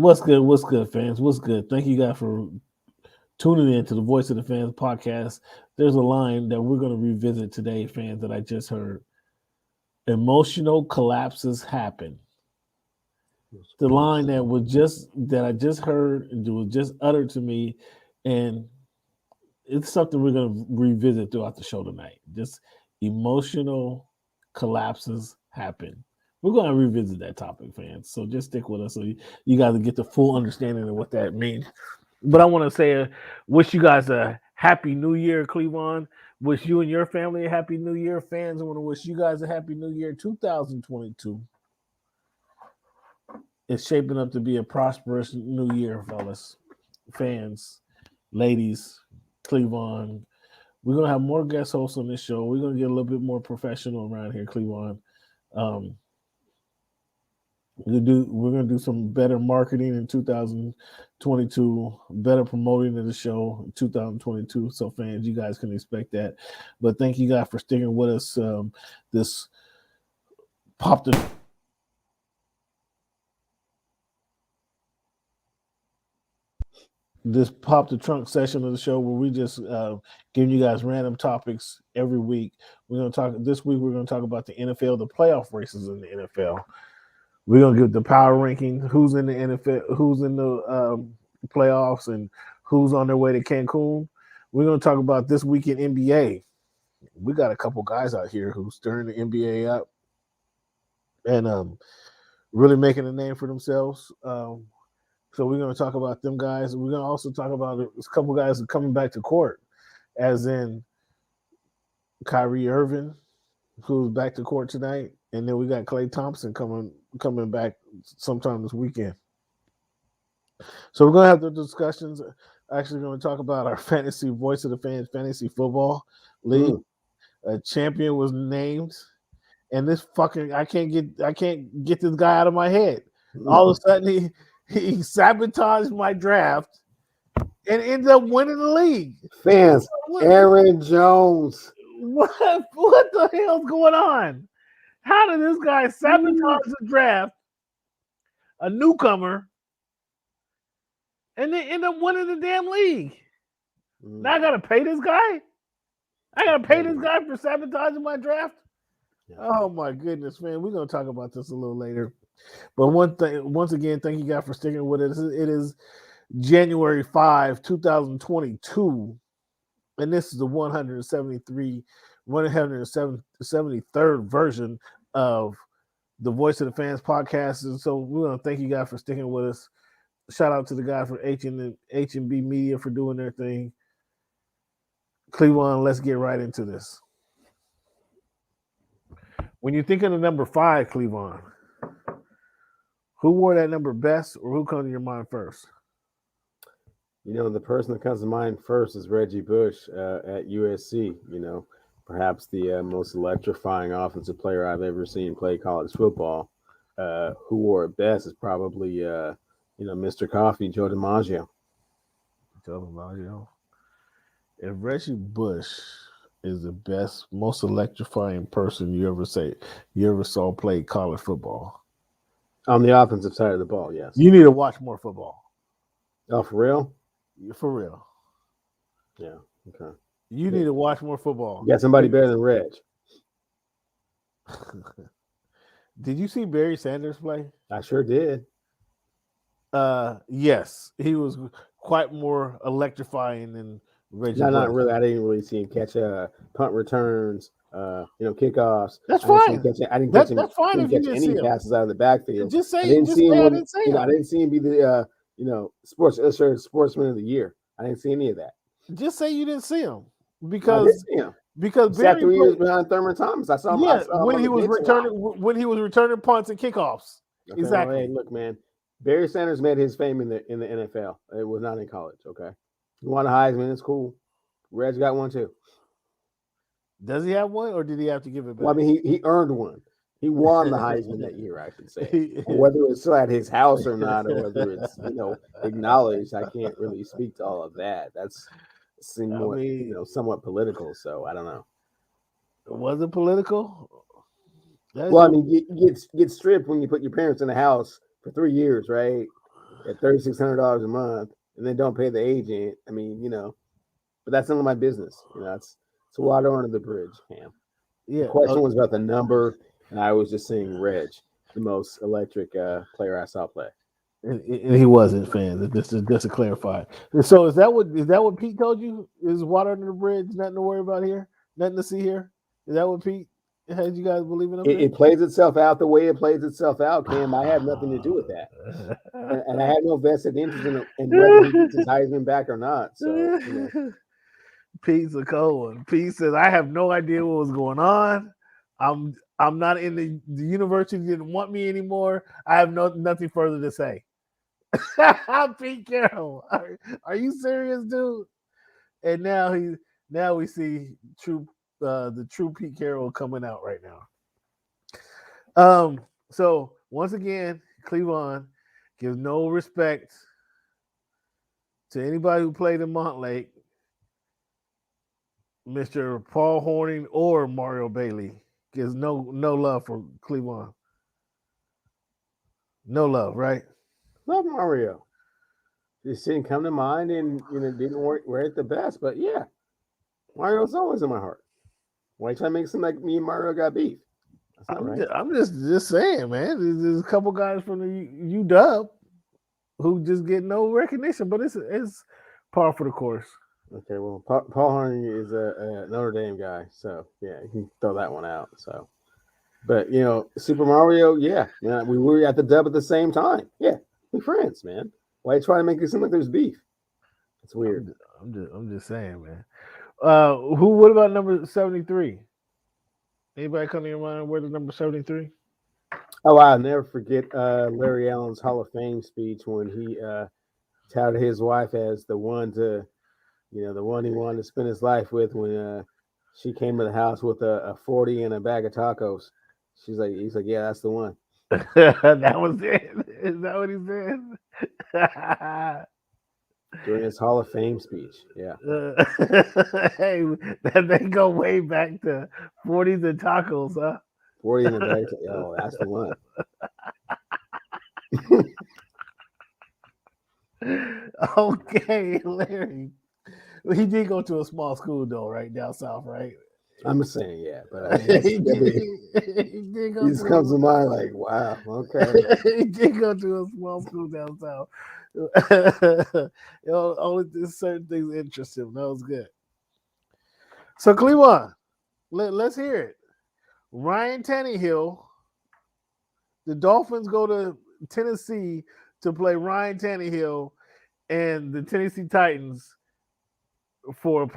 What's good? What's good, fans? What's good? Thank you guys for tuning in to the Voice of the Fans podcast. There's a line that we're going to revisit today, fans, that I just heard. Emotional collapses happen. The line that I just heard and was just uttered to me, and it's something we're going to revisit throughout the show tonight. Just emotional collapses happen. We're going to revisit that topic, fans. So just stick with us so you guys get the full understanding of what that means. But I want to say, wish you guys a happy new year, Clevon. Wish you and your family a happy new year. Fans, I want to wish you guys a happy new year. 2022 is shaping up to be a prosperous new year, fellas. Fans, ladies, Clevon. We're going to have more guest hosts on this show. We're going to get a little bit more professional around here, Clevon. We're going to do some better marketing in 2022, better promoting of the show in 2022. So fans, you guys can expect that. But thank you guys for sticking with us. This pop the trunk session of the show where we just giving you guys random topics every week. This week we're going to talk about the NFL, the playoff races in the NFL. We're going to give the power ranking, who's in the NFL, who's in the playoffs, and who's on their way to Cancun. We're going to talk about this week in NBA. We got a couple guys out here who's stirring the NBA up and really making a name for themselves. So we're going to talk about them guys. We're going to also talk about a couple guys coming back to court, as in Kyrie Irving, who's back to court tonight. And then we got Klay Thompson coming back sometime this weekend. So we're going to have the discussions. Actually going to talk about our fantasy Voice of the Fans fantasy football league. A champion was named. And this fucking I can't get this guy out of my head. All of a sudden he sabotaged my draft and ended up winning the league. Fans, Aaron Jones. What the hell's going on? How did this guy sabotage the draft, a newcomer, and then end up winning the damn league? Now I got to pay this guy? I got to pay this guy for sabotaging my draft? Yeah. Oh, my goodness, man. We're going to talk about this a little later. But once again, thank you guys for sticking with it. It is January 5, 2022, and this is the 173rd version of the Voice of the Fans podcast. And so we want to thank you guys for sticking with us. Shout out to the guys from HNB Media for doing their thing. Clevon, let's get right into this. When you think of the number 5, Clevon, who wore that number best, or who comes to your mind first? You know, the person that comes to mind first is Reggie Bush at USC. You know, perhaps the most electrifying offensive player I've ever seen play college football. Who wore it best is probably, Mr. Coffee, Joe DiMaggio. Joe DiMaggio. If Reggie Bush is the best, most electrifying person you ever saw play college football. On the offensive side of the ball, yes. You need to watch more football. Oh, for real? For real. Yeah, okay. You need to watch more football. You got somebody better than Reg. Did you see Barry Sanders play? I sure did. Yes. He was quite more electrifying than Reggie. No, not really. I didn't really see him catch punt returns, kickoffs. That's fine. I didn't catch that's fine if you didn't see passes out of the backfield. Just say I didn't see him. I didn't say I didn't see him be the Sports Illustrated Sportsman of the Year. I didn't see any of that. Just say you didn't see him because I did see him. Because Barry 3 years behind Thurman Thomas. I saw him. Yeah, when he was returning punts and kickoffs. Okay, exactly. Well, hey, look, man. Barry Sanders made his fame in the NFL. It was not in college. Okay, he won a Heisman. It's cool. Reg got one too. Does he have one, or did he have to give it back? Well, I mean, he earned one. He won the Heisman that year, I should say. Whether it's still at his house or not, or whether it's acknowledged, I can't really speak to all of that. That's somewhat political. So I don't know. Was it political? Well, I mean, you get stripped when you put your parents in the house for 3 years, right? at $3,600 a month, and then don't pay the agent. I mean, but that's none of my business. It's water under the bridge, Cam. Yeah. The question was about the number, and I was just saying Reg, the most electric player I saw play. And he wasn't fans. Just to clarify. So is that what Pete told you? Is water under the bridge? Nothing to worry about here. Nothing to see here. Is that what Pete had you guys believing up there? It plays itself out the way it plays itself out, Cam. I have nothing to do with that, and I have no vested interest in whether he gets his Heisman back or not. So Pete's a cold one. Pete says, "I have no idea what was going on. I'm not in the university didn't want me anymore. I have nothing further to say." Pete Carroll, are you serious, dude? And now we see the true Pete Carroll coming out right now. So once again, Clevon gives no respect to anybody who played in Montlake, Mr. Paul Horning or Mario Bailey. Gives no love for Clevon. No love, right? love Mario. Just didn't come to mind, and didn't work at the best. But yeah, Mario's always in my heart. Why try to make it seem like me and Mario got beef? That's not right. I'm just saying, man. There's a couple guys from the UW who just get no recognition, but it's par for the course. Okay, well, Paul Horning is a Notre Dame guy, so yeah, you can throw that one out. So, but Super Mario, yeah, we were at the dub at the same time. Yeah, we're friends, man. Why you try to make it seem like there's beef? It's weird. I'm just saying, man. What about number 73? Anybody come to your mind where the number 73? Oh, I'll never forget Larry Allen's Hall of Fame speech when he touted his wife as the one to, the one he wanted to spend his life with when she came to the house with a 40 and a bag of tacos. He's like, yeah, that's the one. That was it. Is that what he said? During his Hall of Fame speech, yeah. Hey, they go way back to 40s and tacos, huh? 40 and a bag. Oh, that's the one. Okay, Larry. He did go to a small school though, right down south, right? I'm just saying, yeah, but he just comes to mind like, wow, okay. He did go to a small school down south. Only certain things interest him. That was good. So, Clevon, let's hear it. Ryan Tannehill. The Dolphins go to Tennessee to play Ryan Tannehill and the Tennessee Titans for a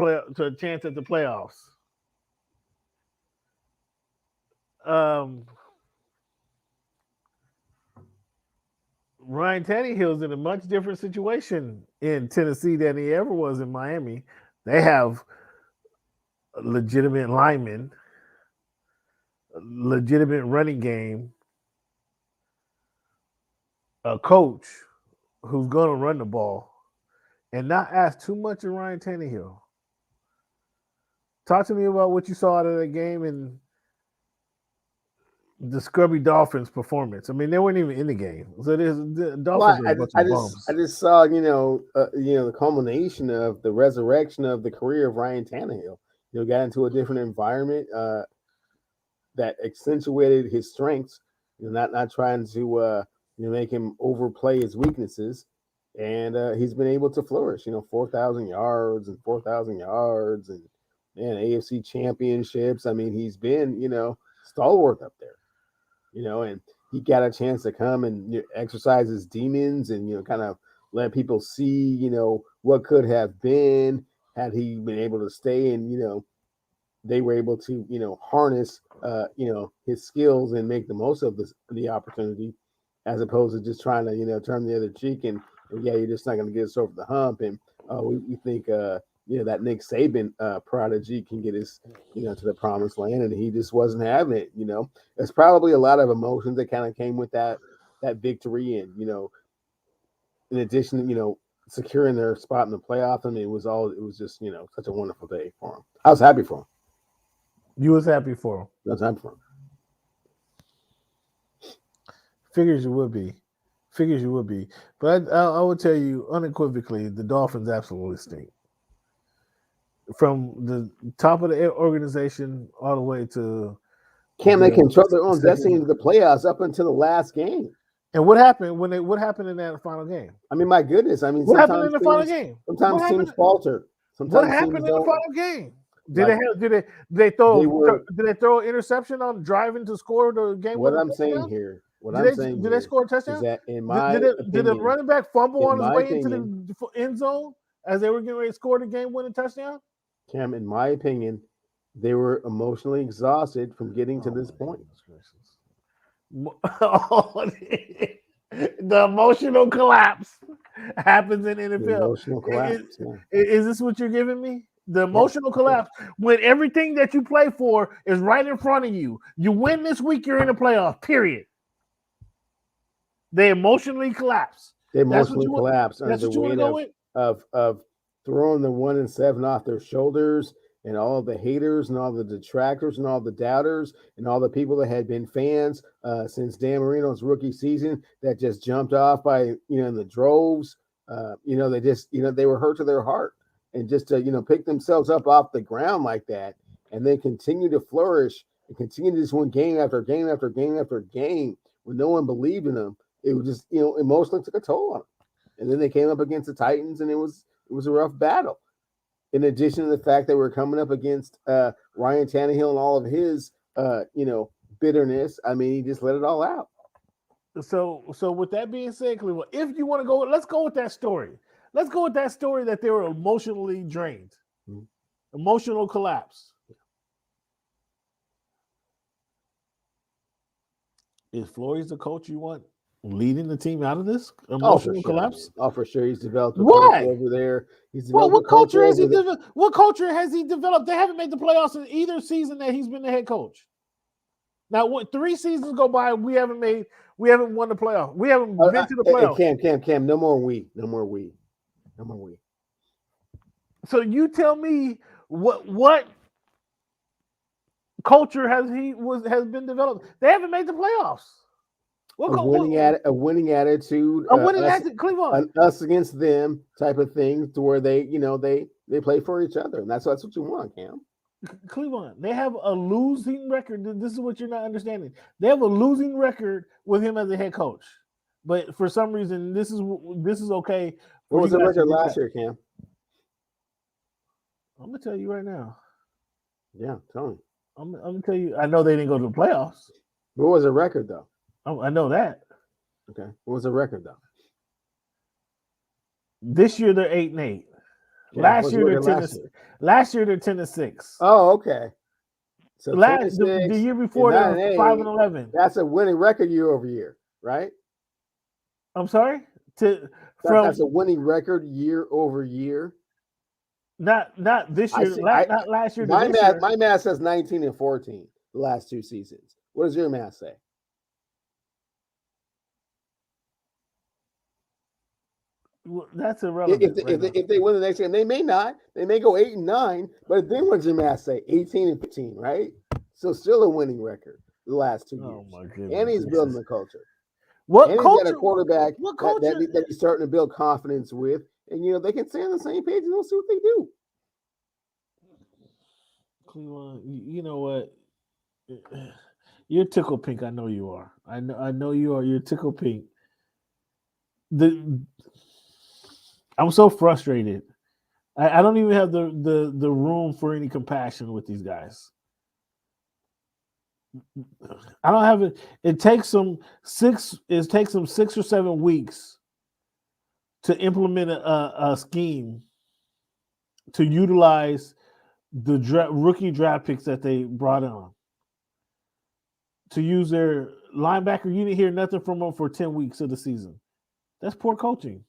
chance at the playoffs. Ryan Tannehill's in a much different situation in Tennessee than he ever was in Miami. They have legitimate linemen, legitimate running game, a coach who's going to run the ball, and not ask too much of Ryan Tannehill. Talk to me about what you saw out of that game and the scrubby Dolphins performance. I mean, they weren't even in the game, so the Dolphins are a bunch of bums. I just saw, the culmination of the resurrection of the career of Ryan Tannehill. Got into a different environment that accentuated his strengths. Not trying to make him overplay his weaknesses, and he's been able to flourish. 4,000 yards and AFC championships. I mean, he's been stalwart up there. And he got a chance to come and exercise his demons and, kind of let people see, what could have been had he been able to stay and, they were able to, harness, his skills and make the most of the opportunity as opposed to just trying to, turn the other cheek and yeah, you're just not going to get us over the hump. And we think, that Nick Saban prodigy can get us, to the promised land, and he just wasn't having it. There's probably a lot of emotions that kind of came with that victory, and in addition, securing their spot in the playoff. I mean, it was just such a wonderful day for him. I was happy for him. You was happy for him. I was happy for him. Figures you would be. Figures you would be, but I would tell you unequivocally, the Dolphins absolutely stink. From the top of the organization all the way to Can they control their own second. destiny into the playoffs up until the last game? And what happened what happened in that final game? I mean, my goodness. I mean, What happened in the final game? Sometimes teams falter. Sometimes what happened in the don't. final game? Did they throw an interception on driving to score the game? What I'm saying here, did they score a touchdown? Is that in my did the running back fumble on his way into the end zone as they were getting ready to score the game-winning touchdown? Cam, in my opinion, they were emotionally exhausted from getting to this point. The emotional collapse happens in NFL. The emotional collapse. Is this what you're giving me? The emotional collapse when everything that you play for is right in front of you. You win this week, you're in the playoff. Period. They emotionally collapse. They emotionally collapse under the weight of throwing the 1-7 off their shoulders, and all the haters and all the detractors and all the doubters and all the people that had been fans since Dan Marino's rookie season that just jumped off by, in the droves. They just, they were hurt to their heart, and just to, pick themselves up off the ground like that and then continue to flourish and continue to just win game after game after game after game when no one believed in them. It was just, emotionally took a toll on them. And then they came up against the Titans, and it was a rough battle. In addition to the fact that we're coming up against Ryan Tannehill and all of his, bitterness, I mean, he just let it all out. So with that being said, Clevon, if you want to go, let's go with that story. Let's go with that story that they were emotionally drained, emotional collapse. Is Flores the coach you want leading the team out of this emotional collapse? Oh, for sure. He's developed a culture over there. What culture has he developed? What culture has he developed? They haven't made the playoffs in either season that he's been the head coach. Now, 3 seasons go by, we haven't won the playoff. We haven't been to the playoffs. Cam, no more we. So you tell me what culture has been developed? They haven't made the playoffs. A winning attitude, Clevon. Us against them type of thing, to where they play for each other, and that's what you want, Cam. Clevon, they have a losing record. This is what you're not understanding. They have a losing record with him as a head coach, but for some reason, this is okay. What was the record last year, Cam? I'm gonna tell you right now. Yeah, tell me. I'm gonna tell you. I know they didn't go to the playoffs. What was the record though? I know that. Okay. What was the record though? This year they're 8-8. Yeah, last year they're 10-6. Oh, okay. So the year before they were 5-11. That's a winning record year over year, right? I'm sorry? That's a winning record year over year. Not this year. Not last year. My math says 19-14 the last 2 seasons. What does your math say? Well, that's irrelevant. If they win the next game, they may not. They may go 8-9. But then what does your math say? 18-15, right? So still a winning record the last 2 years. Oh my goodness! And he's building the culture. What culture? He's got a quarterback that he's starting to build confidence with, and they can stay on the same page and we'll see what they do. Clevon, you know what? You're tickle pink. I know you are. I know you are. You're tickle pink. I'm so frustrated. I don't even have the room for any compassion with these guys. I don't have it. It takes them 6 or 7 weeks to implement a scheme to utilize the rookie draft picks that they brought on. To use their linebacker, you didn't hear nothing from them for 10 weeks of the season. That's poor coaching.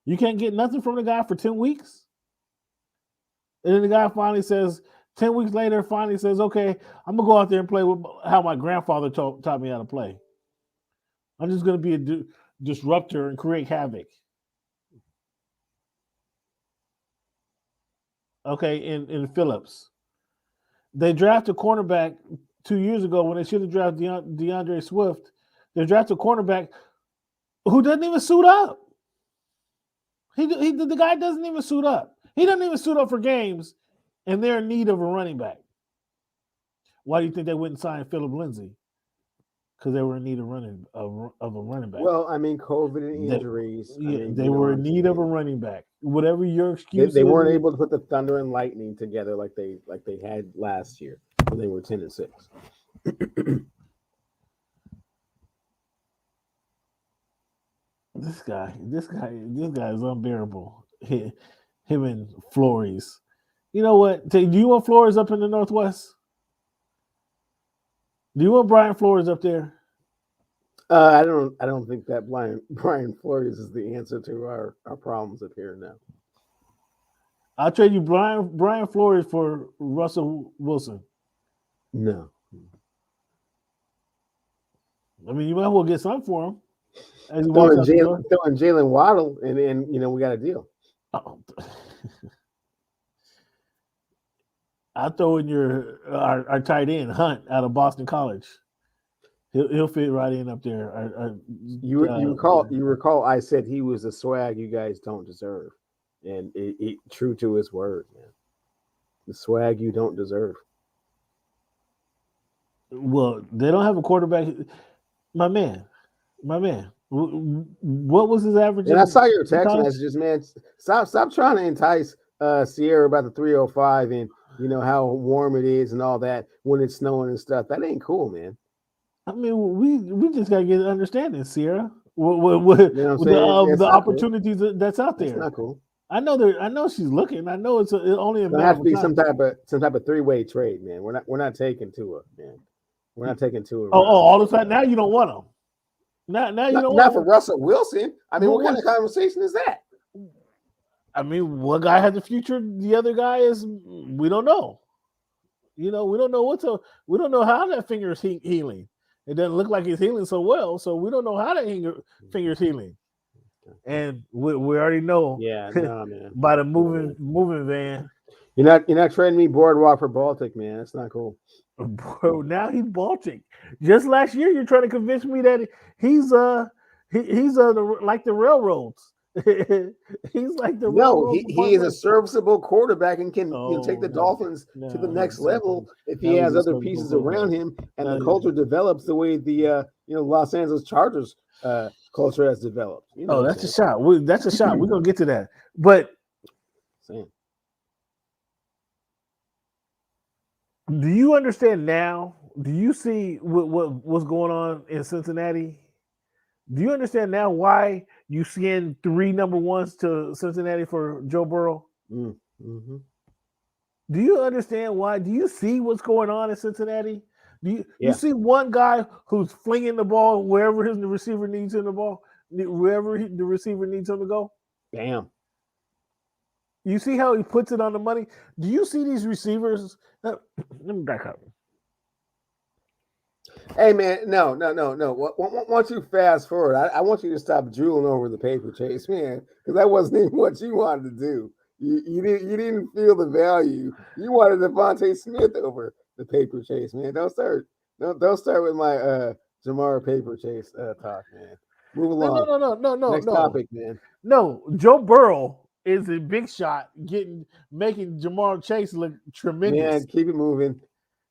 You can't get nothing from the guy for 10 weeks. And then the guy finally says, 10 weeks later, says, okay, I'm going to go out there and play with how my grandfather taught me how to play. I'm just going to be a disruptor and create havoc. Okay, in Phillips. They drafted a cornerback 2 years ago when they should have drafted DeAndre Swift. They drafted a cornerback who doesn't even suit up. The guy doesn't even suit up. He doesn't even suit up for games, and they're in need of a running back. Why do you think they wouldn't sign Philip Lindsay? Because they were in need of a running back. Well, I mean, COVID and injuries. They were in need of a running back. Whatever your excuse, they weren't able to put the Thunder and Lightning together like they had last year when they were 10-6. This guy is unbearable. Him and Flores. You know what? Do you want Flores up in the Northwest? Do you want Brian Flores up there? I don't think that Brian Flores is the answer to our problems up here now. I'll trade you Brian Flores for Russell Wilson. No. I mean, you might as well get something for him. Throwing Jalen Waddle, and we got a deal. Oh. I'll throw in our tight end Hunt out of Boston College. He'll fit right in up there. You recall I said he was a swag you guys don't deserve, and it true to his word, man. The swag you don't deserve. Well, they don't have a quarterback. My man. What was his average? And I saw your text messages, man. Stop trying to entice Sierra about the 305 and how warm it is and all that when it's snowing and stuff. That ain't cool, man. I mean, we just gotta get an understanding, Sierra. The opportunities that's out there. It's not cool. I know she's looking. I know it's only a matter have to be some type of three-way trade, man. We're not taking Tua, man. We're not taking Tua. All of a sudden now you don't want him. Now you don't want not for Russell Wilson. I mean, what kind of conversation is that? I mean, one guy has a future, the other guy is we don't know. We don't know we don't know how that finger is healing. It doesn't look like it's healing so well, so we don't know how that finger is healing. And we already know. Yeah, no, man. By the moving van. You're not trading me Boardwalk for Baltic, man. That's not cool. Bro, now he's Baltic. Just last year, you're trying to convince me that he's like the railroads. He's like the railroads. He is a serviceable quarterback and can take the Dolphins to the next level if he has other pieces around him and the culture develops the way the Los Angeles Chargers culture has developed. That's a shot. That's a shot. We're gonna get to that, but. Do you understand now? Do you see what's going on in Cincinnati? Do you understand now why you send 3 number ones to Cincinnati for Joe Burrow? Mm-hmm. Do you understand why? Do you see what's going on in Cincinnati? You see one guy who's flinging the ball wherever the receiver needs him wherever the receiver needs him to go? Bam. You see how he puts it on the money? Do you see these receivers? Let me back up. Hey, man, no. Once you fast forward, I want you to stop drooling over the paper chase, man, because that wasn't even what you wanted to do. You didn't feel the value. You wanted Devontae Smith over the paper chase, man. Don't start with my DeMar paper chase talk, man. Move along. No. Next topic, man. No, Joe Burrow is a big shot, making Jamar Chase look tremendous. Man, keep it moving.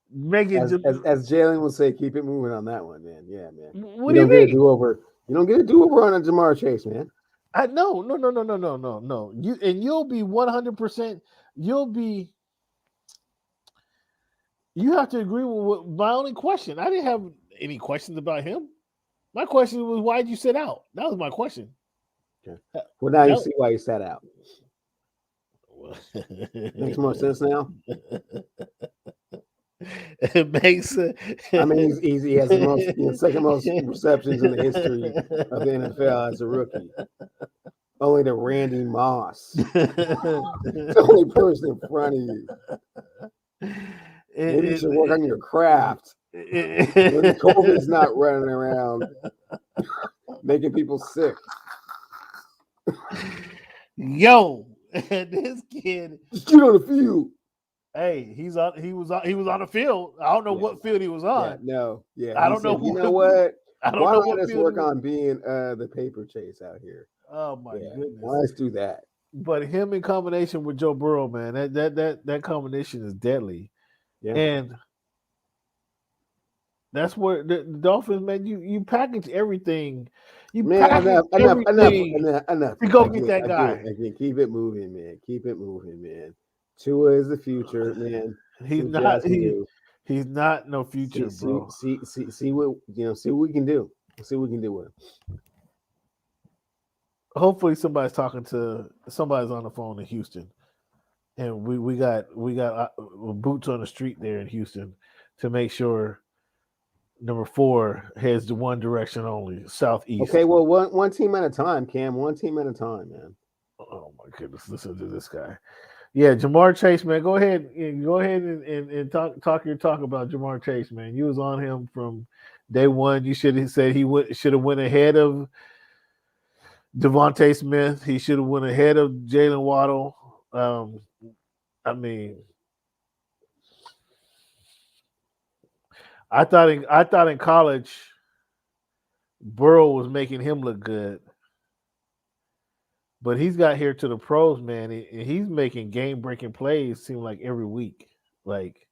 As Jalen would say, keep it moving on that one, man. Yeah, man. What do you mean? You don't get a do-over on a Jamar Chase, man. No. You'll be 100%. You have to agree with my only question. I didn't have any questions about him. My question was, why did you sit out? That was my question. Okay. Well, now you see why he sat out. Makes more sense now. It makes sense. I mean, he has the second most receptions in the history of the NFL as a rookie. Only to Randy Moss. The only person in front of you. Maybe you should work on your craft. When COVID's not running around making people sick. Yo, this kid. Just get on the field. Hey, he was on the field. I don't know what field he was on. Yeah, no, yeah. I don't know. You know what? I don't Why know don't what I just field. work on being the paper chase out here? Oh my Yeah, goodness! why let's do that? But him in combination with Joe Burrow, man, that combination is deadly. Yeah, And that's where the Dolphins, man, you package everything. You man, package everything enough. to go get that guy. I can't keep it moving, man. Keep it moving, man. Tua is the future, man. He's See what not Jazz can do. he's not no future, See, bro. see what See what we can do. See what we can do with him. Hopefully somebody's on the phone in Houston. And we got boots on the street there in Houston to make sure number 4 heads to one direction only, southeast. Okay, well, one team at a time, Cam. One team at a time, man. Oh my goodness, listen to this guy. Yeah, Jamar Chase, man. Go ahead and talk your talk about Jamar Chase, man. You was on him from day one. You should have said he should have went ahead of Devontae Smith. He should have went ahead of Jalen Waddle. I mean, I thought in college, Burrow was making him look good, but he's got here to the pros, man. And he's making game-breaking plays. Seem like every week, like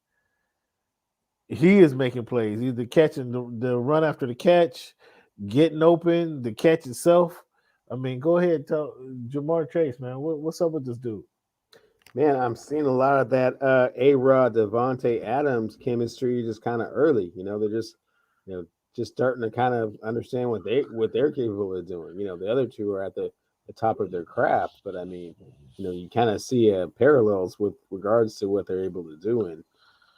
he is making plays. Either catching the run after the catch, getting open, the catch itself. I mean, go ahead, tell Jamar Chase, man. What's up with this dude? Man, I'm seeing a lot of that A-Rod, Devontae Adams chemistry just kind of early. They're just starting to kind of understand what they're capable of doing. The other two are at the top of their craft, but I mean, you kind of see parallels with regards to what they're able to do.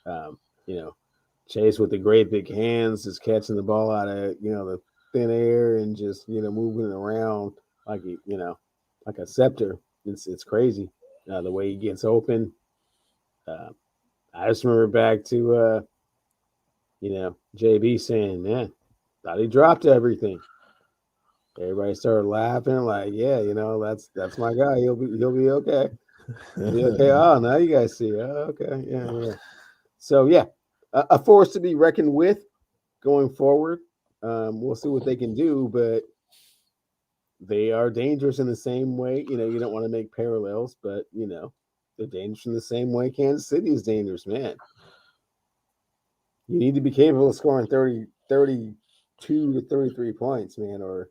And Chase with the great big hands, just catching the ball out of the thin air and just moving it around like like a scepter. It's crazy. The way he gets open. I just remember back to, JB saying, man, thought he dropped everything. Everybody started laughing, like, yeah, that's my guy. He'll be okay. He'll be okay. Oh, now you guys see. Oh, okay. Yeah. So, yeah, a force to be reckoned with going forward. We'll see what they can do, but they are dangerous in the same way. You don't want to make parallels, but they're dangerous in the same way Kansas City is dangerous, man. You need to be capable of scoring 32 to 33 points, man, or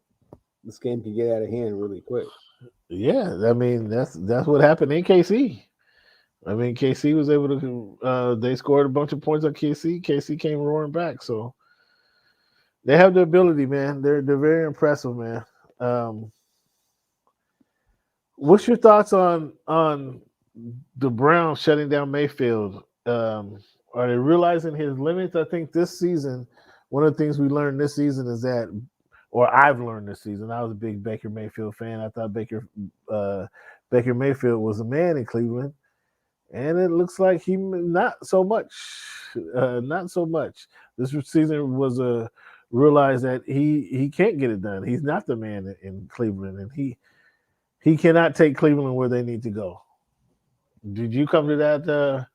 this game can get out of hand really quick. Yeah, I mean that's what happened in KC. I mean KC was able to they scored a bunch of points on KC. KC came roaring back, so they have the ability, man. They're very impressive, man. What's your thoughts on the Browns shutting down Mayfield? Are they realizing his limits? I think this season, one of the things we learned this season is that, or I've learned this season, I was a big Baker Mayfield fan. I thought Baker Mayfield was a man in Cleveland, and it looks like he not so much. Not so much. This season was a realize that he can't get it done. He's not the man in Cleveland, and he cannot take Cleveland where they need to go. Did you come to that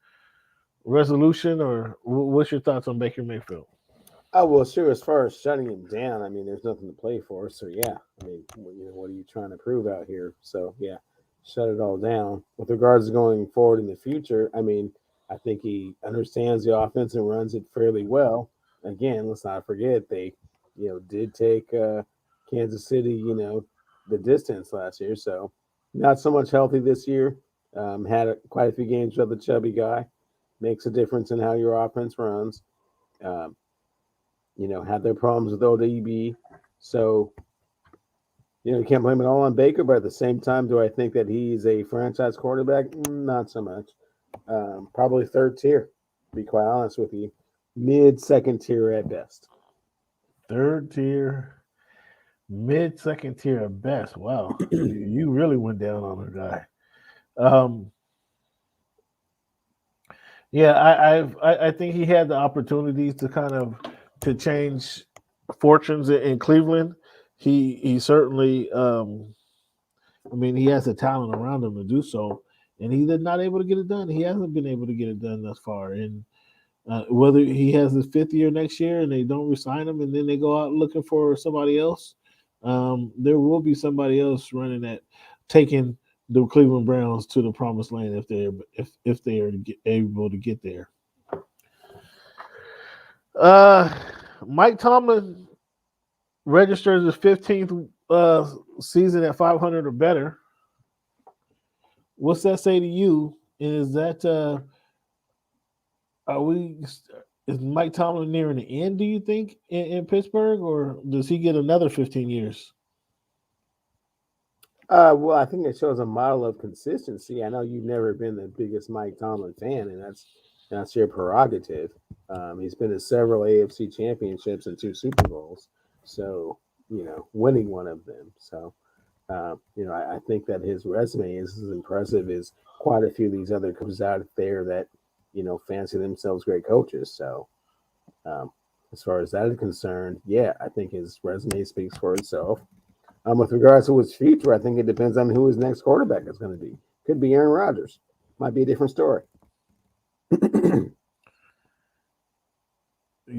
resolution, or what's your thoughts on Baker Mayfield? Oh, well, sure. As far as shutting him down, I mean, there's nothing to play for. So, yeah. I mean, what are you trying to prove out here? So, yeah, shut it all down. With regards to going forward in the future, I mean, I think he understands the offense and runs it fairly well. Again, let's not forget they, did take Kansas City, the distance last year. So, not so much healthy this year. Had quite a few games with the chubby guy. Makes a difference in how your offense runs. Had their problems with ODB. So, you can't blame it all on Baker, but at the same time, do I think that he's a franchise quarterback? Not so much. Probably third tier, to be quite honest with you. Mid-second tier at best. Third tier, mid-second tier at best. Wow. You really went down on the guy. Yeah, I think he had the opportunities to kind of to change fortunes in Cleveland. He certainly, I mean, he has the talent around him to do so, and he's not able to get it done. He hasn't been able to get it done thus far. And Whether he has his 5th year next year and they don't resign him, and then they go out looking for somebody else, there will be somebody else running that, taking the Cleveland Browns to the promised land if they are able to get there. Mike Tomlin registers his 15th season at 500 or better. What's that say to you? Is that is Mike Tomlin nearing the end, do you think, in Pittsburgh, or does he get another 15 years? Well, I think it shows a model of consistency. I know you've never been the biggest Mike Tomlin fan, and that's your prerogative. He's been to several AFC championships and 2 Super Bowls, so winning one of them. So, I think that his resume is as impressive as quite a few of these other coaches out there that fancy themselves great coaches. So, as far as that is concerned, yeah, I think his resume speaks for itself. With regards to his future, I think it depends on who his next quarterback is going to be. Could be Aaron Rodgers. Might be a different story.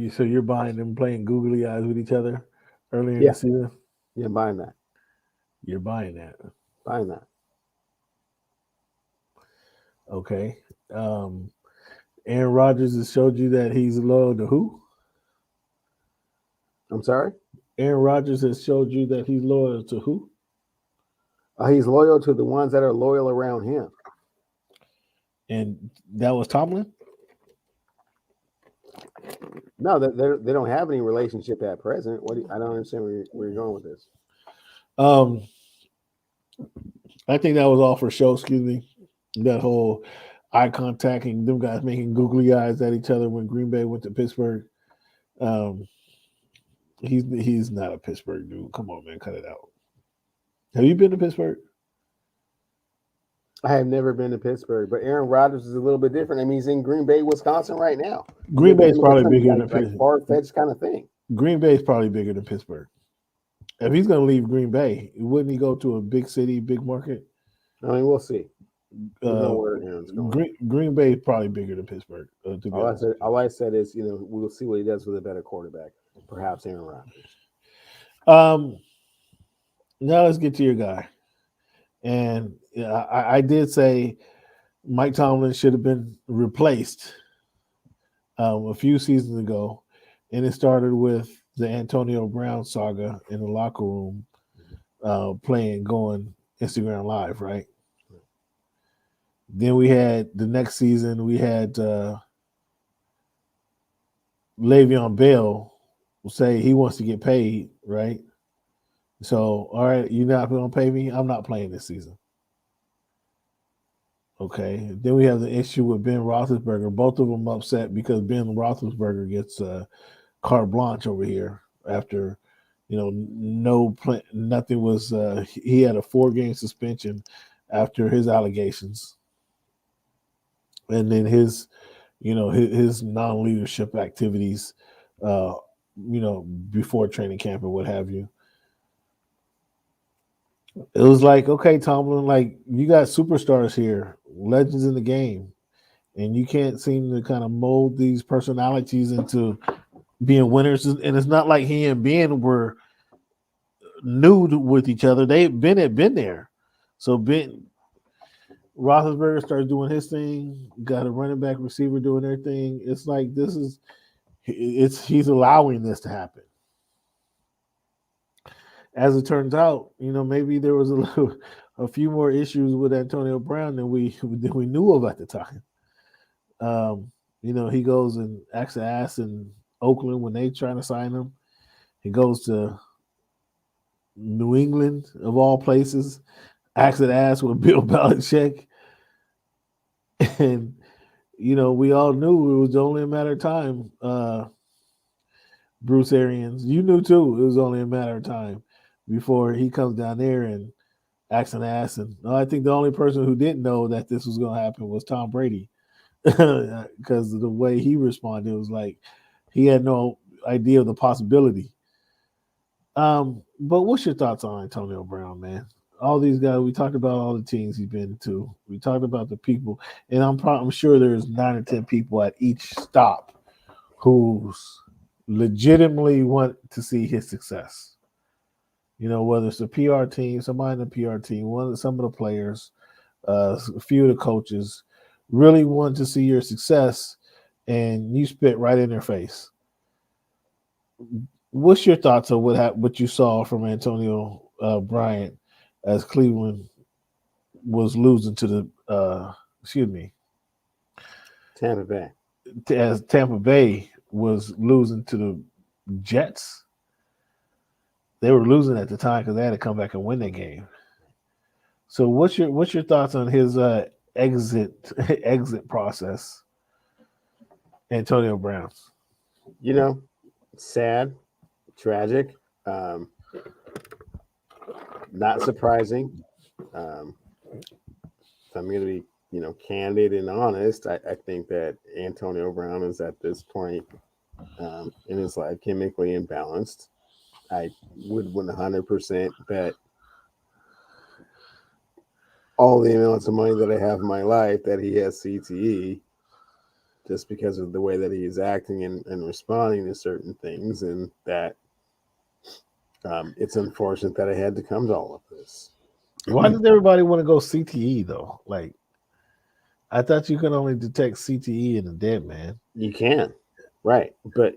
So you're buying them playing googly eyes with each other earlier in the season? Yeah, buying that. You're buying that. Buying that. Okay. Aaron Rodgers has showed you that he's loyal to who? I'm sorry? Aaron Rodgers has showed you that he's loyal to who? He's loyal to the ones that are loyal around him. And that was Tomlin? No, they don't have any relationship at present. I don't understand where you're going with this. I think that was all for show, excuse me. That whole eye contacting, them guys making googly eyes at each other when Green Bay went to Pittsburgh. He's not a Pittsburgh dude. Come on, man, cut it out. Have you been to Pittsburgh? I have never been to Pittsburgh, but Aaron Rodgers is a little bit different. I mean, he's in Green Bay, Wisconsin right now. Green Bay is probably bigger than Pittsburgh. Far-fetched kind of thing. Green Bay is probably bigger than Pittsburgh. If he's going to leave Green Bay, wouldn't he go to a big city, big market? I mean, we'll see. Where Aaron's going. Green Bay is probably bigger than Pittsburgh. All I said is, we'll see what he does with a better quarterback. Perhaps Aaron Rodgers. Now let's get to your guy. And I did say Mike Tomlin should have been replaced a few seasons ago, and it started with the Antonio Brown saga in the locker room, going Instagram Live, right? Then we had the next season, we had Le'Veon Bell say he wants to get paid, right? So, all right, you're not going to pay me? I'm not playing this season. Okay. Then we have the issue with Ben Roethlisberger. Both of them upset because Ben Roethlisberger gets carte blanche over here after, nothing was. He had a 4-game suspension after his allegations, and then his non-leadership activities, before training camp or what have you. It was like, okay, Tomlin, like, you got superstars here, legends in the game, and you can't seem to kind of mold these personalities into being winners. And it's not like he and Ben were new with each other. Ben had been there. So Ben Roethlisberger starts doing his thing, got a running back receiver doing their thing. It's like he's allowing this to happen. As it turns out, maybe there was a few more issues with Antonio Brown than we knew of at the time. He goes and acts the ass in Oakland when they trying to sign him. He goes to New England, of all places, acts the ass with Bill Belichick. And, we all knew it was only a matter of time. Bruce Arians, you knew too, it was only a matter of time before he comes down there and acts an ass. And I think the only person who didn't know that this was going to happen was Tom Brady, because of the way he responded. It was like he had no idea of the possibility. But what's your thoughts on Antonio Brown, man? All these guys, we talked about all the teams he's been to. We talked about the people, and I'm sure there's 9 or 10 people at each stop who's legitimately want to see his success. You know, whether it's a PR team, somebody in the PR team, some of the players, a few of the coaches really want to see your success, and you spit right in their face. What's your thoughts on what you saw from Antonio Bryant as Cleveland was losing to the Tampa Bay. As Tampa Bay was losing to the Jets? They were losing at the time because they had to come back and win that game. So what's your thoughts on his exit process, Antonio Brown's? You know, sad, tragic, not surprising. If I'm going to be, candid and honest, I think that Antonio Brown is at this point in his life chemically imbalanced. I would 100% bet all the amounts of money that I have in my life that he has CTE, just because of the way that he is acting and responding to certain things, and that it's unfortunate that I had to come to all of this. Why does everybody want to go CTE though? Like, I thought you could only detect CTE in a dead man. You can, right? But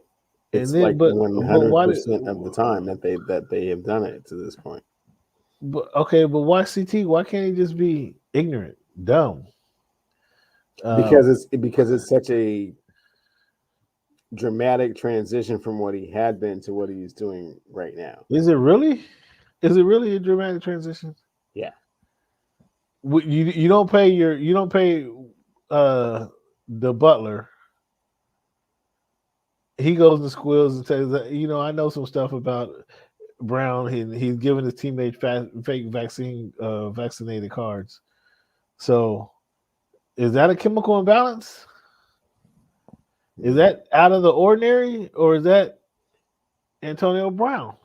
it's then, like but 100% of the time that they have done it to this point. But why CT? Why can't he just be ignorant, dumb? Because it's such a dramatic transition from what he had been to what he's doing right now. Is it really? Is it really a dramatic transition? Yeah. You don't pay the butler. He goes to squills and says, I know some stuff about Brown. He's giving his teammates fake vaccinated cards. So, is that a chemical imbalance? Is that out of the ordinary, or is that Antonio Brown?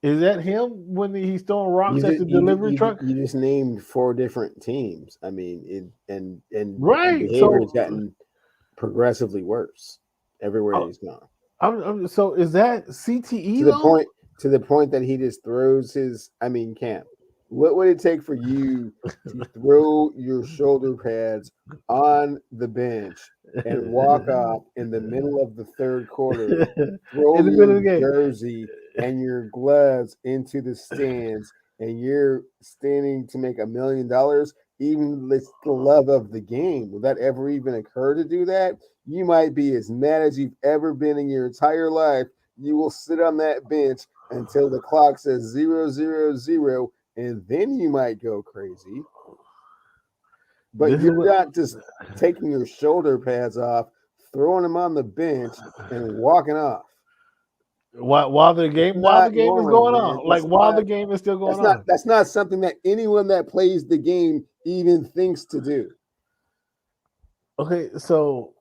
Is that him when he's throwing rocks at the delivery truck? You just named 4 different teams. I mean, and right. behavior has gotten progressively worse everywhere he's gone. So is that CTE to the point that he just throws his? I mean, Cam, what would it take for you to throw your shoulder pads on the bench and walk off in the middle of the third quarter, throw your jersey and your gloves into the stands, and you're standing to make $1 million, even with the love of the game? Will that ever even occur to do that? You might be as mad as you've ever been in your entire life. You will sit on that bench until the clock says 0, 0, 0, and then you might go crazy. But you're not just taking your shoulder pads off, throwing them on the bench, and walking off. While the game is going on, like while the game is still going on. That's not something that anyone that plays the game even thinks to do. Okay, so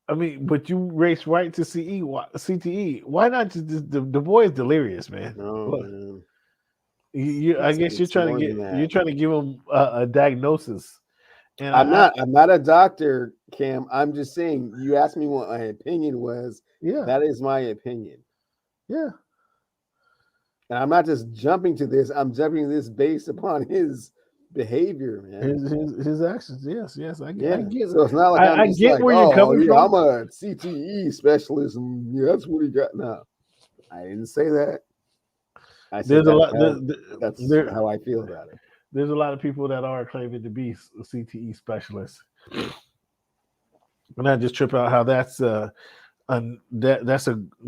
I mean, but you race right to CTE. Why not just the boy is delirious, man? No, man. I guess you're trying to give him a diagnosis. And I'm not a doctor, Cam. I'm just saying. You asked me what my opinion was. Yeah, that is my opinion. Yeah, and I'm not just jumping to this. I'm jumping to this based upon his behavior, man. His actions. Yes, I get it. So it's not like I get where you're coming from. I'm a CTE specialist, and that's what he got. No, I didn't say that. I said that's how I feel about it. There's a lot of people that are claiming to be CTE specialists, and I just trip out how that's a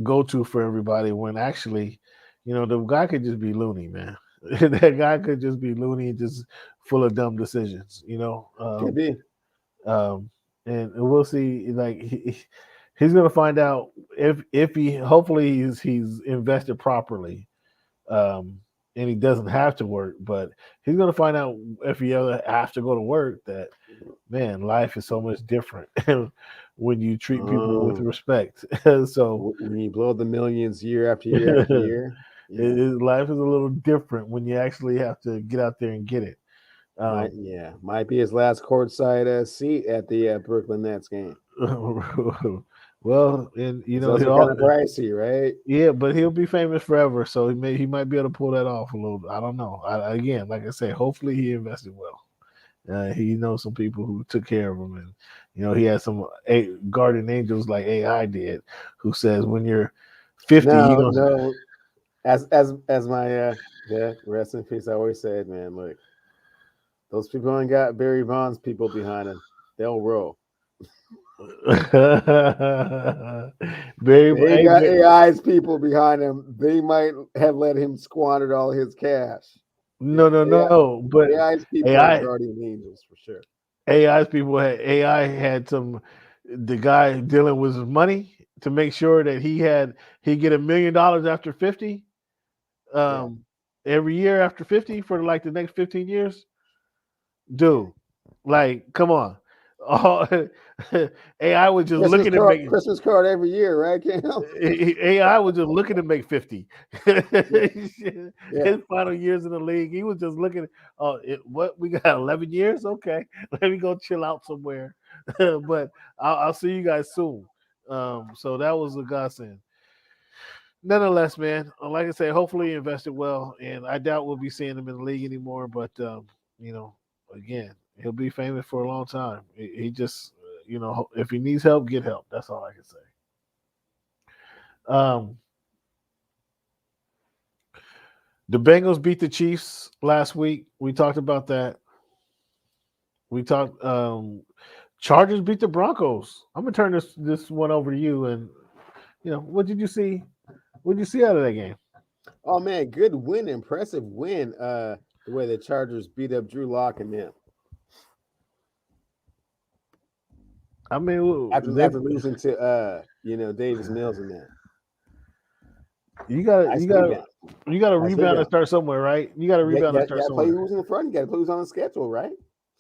go-to for everybody, when actually, the guy could just be loony, man. That guy could just be loony and just full of dumb decisions, Could be. And we'll see. Like he's gonna find out if he hopefully he's invested properly, and he doesn't have to work. But he's gonna find out if he ever has to go to work that, man, life is so much different when you treat people with respect. So when you blow the millions year after year after year. Life is a little different when you actually have to get out there and get it. Might be his last courtside seat at the Brooklyn Nets game. Well, and It's also kind of pricey, right? yeah, but he'll be famous forever, so he might be able to pull that off a little. I don't know. Again, like I said, hopefully he invested well. He knows some people who took care of him, and he had some guardian angels like AI did, who says when you're 50, you No, know. no. As my rest in peace. I always said, man, look, those people ain't got Barry Bonds people behind them. They'll roll. Very, They ain't got AI's people behind him. They might have let him squander all his cash. no. But AI's people are AI guardian angels for sure. AI's people had AI had the guy dealing with his money to make sure that he get $1 million after 50, Yeah. every year after 50 for like the next 15 years. Dude, like, come on. All, AI was just looking to make Christmas card every year, right, Cam? AI was just looking to make 50. Yeah. His final years in the league, he was just looking. Oh, what we got 11 years? Okay, let me go chill out somewhere. But I'll see you guys soon. So that was a godsend. Nonetheless, man, like I say, hopefully he invested well, and I doubt we'll be seeing him in the league anymore. But again, he'll be famous for a long time. He just, if he needs help, get help. That's all I can say. The Bengals beat the Chiefs last week. We talked about that. We talked. Chargers beat the Broncos. I'm gonna turn this one over to you. And what did you see? What did you see out of that game? Oh man, good win, impressive win. The way the Chargers beat up Drew Lock and them. I mean, after losing to Davis Mills and that. You got to rebound and start somewhere, right? You got to rebound and start somewhere. Play who's in the front. You got to play who's on the schedule, right?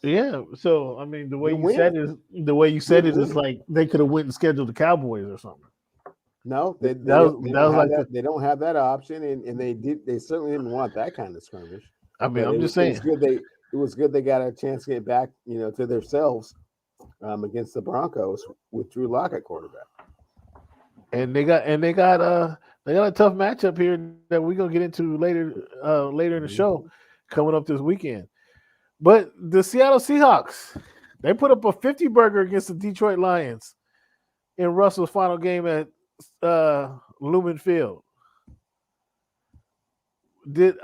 Yeah. So I mean, the way you said it is like they could have went and scheduled the Cowboys or something. No, they don't have that option, and they certainly didn't want that kind of skirmish. I mean, I'm just saying. It was good they got a chance to get back, to themselves against the Broncos with Drew Lock at quarterback. And they got a tough matchup here that we're gonna get into later in the show coming up this weekend. But the Seattle Seahawks, they put up a 50 burger against the Detroit Lions in Russell's final game at Lumen Field.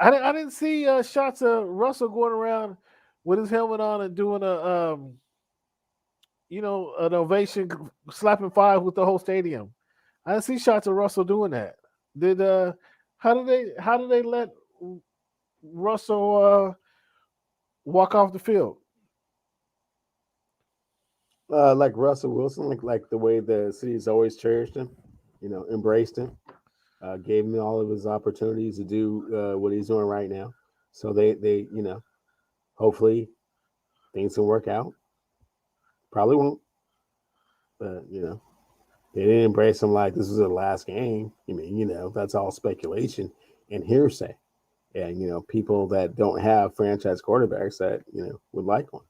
I didn't see shots of Russell going around with his helmet on and doing an ovation, slapping five with the whole stadium. I didn't see shots of Russell doing that. How did they let Russell walk off the field? Like Russell Wilson, like the way the city's always cherished him, embraced him, gave him all of his opportunities to do what he's doing right now. So they hopefully things can work out. Probably won't, but they didn't embrace him like this was the last game. I mean, that's all speculation and hearsay, and people that don't have franchise quarterbacks that would like one.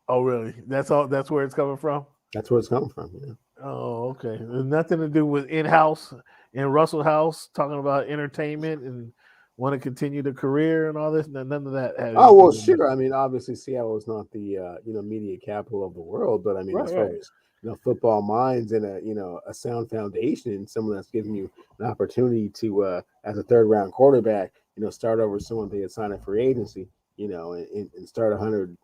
Oh, really? That's all. That's where it's coming from. That's where it's coming from. Yeah. Oh, okay. There's nothing to do with in-house in Russell House talking about entertainment and want to continue the career and all this. None of that. Oh well, sure. I mean, obviously, Seattle is not the media capital of the world, but I mean, as far as football minds and a sound foundation, someone that's giving you an opportunity to as a third round quarterback, start over someone they had signed a free agency. And start 100,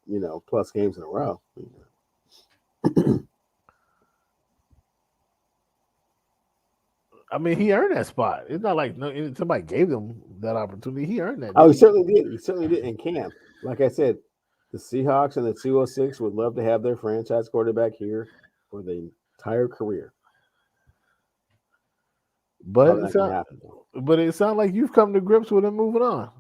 plus games in a row. I mean, he earned that spot. It's not like somebody gave him that opportunity. He earned that. Oh, he certainly did. He certainly did. And Cam, like I said, the Seahawks and the 206 would love to have their franchise quarterback here for the entire career. But it sounds like you've come to grips with him moving on.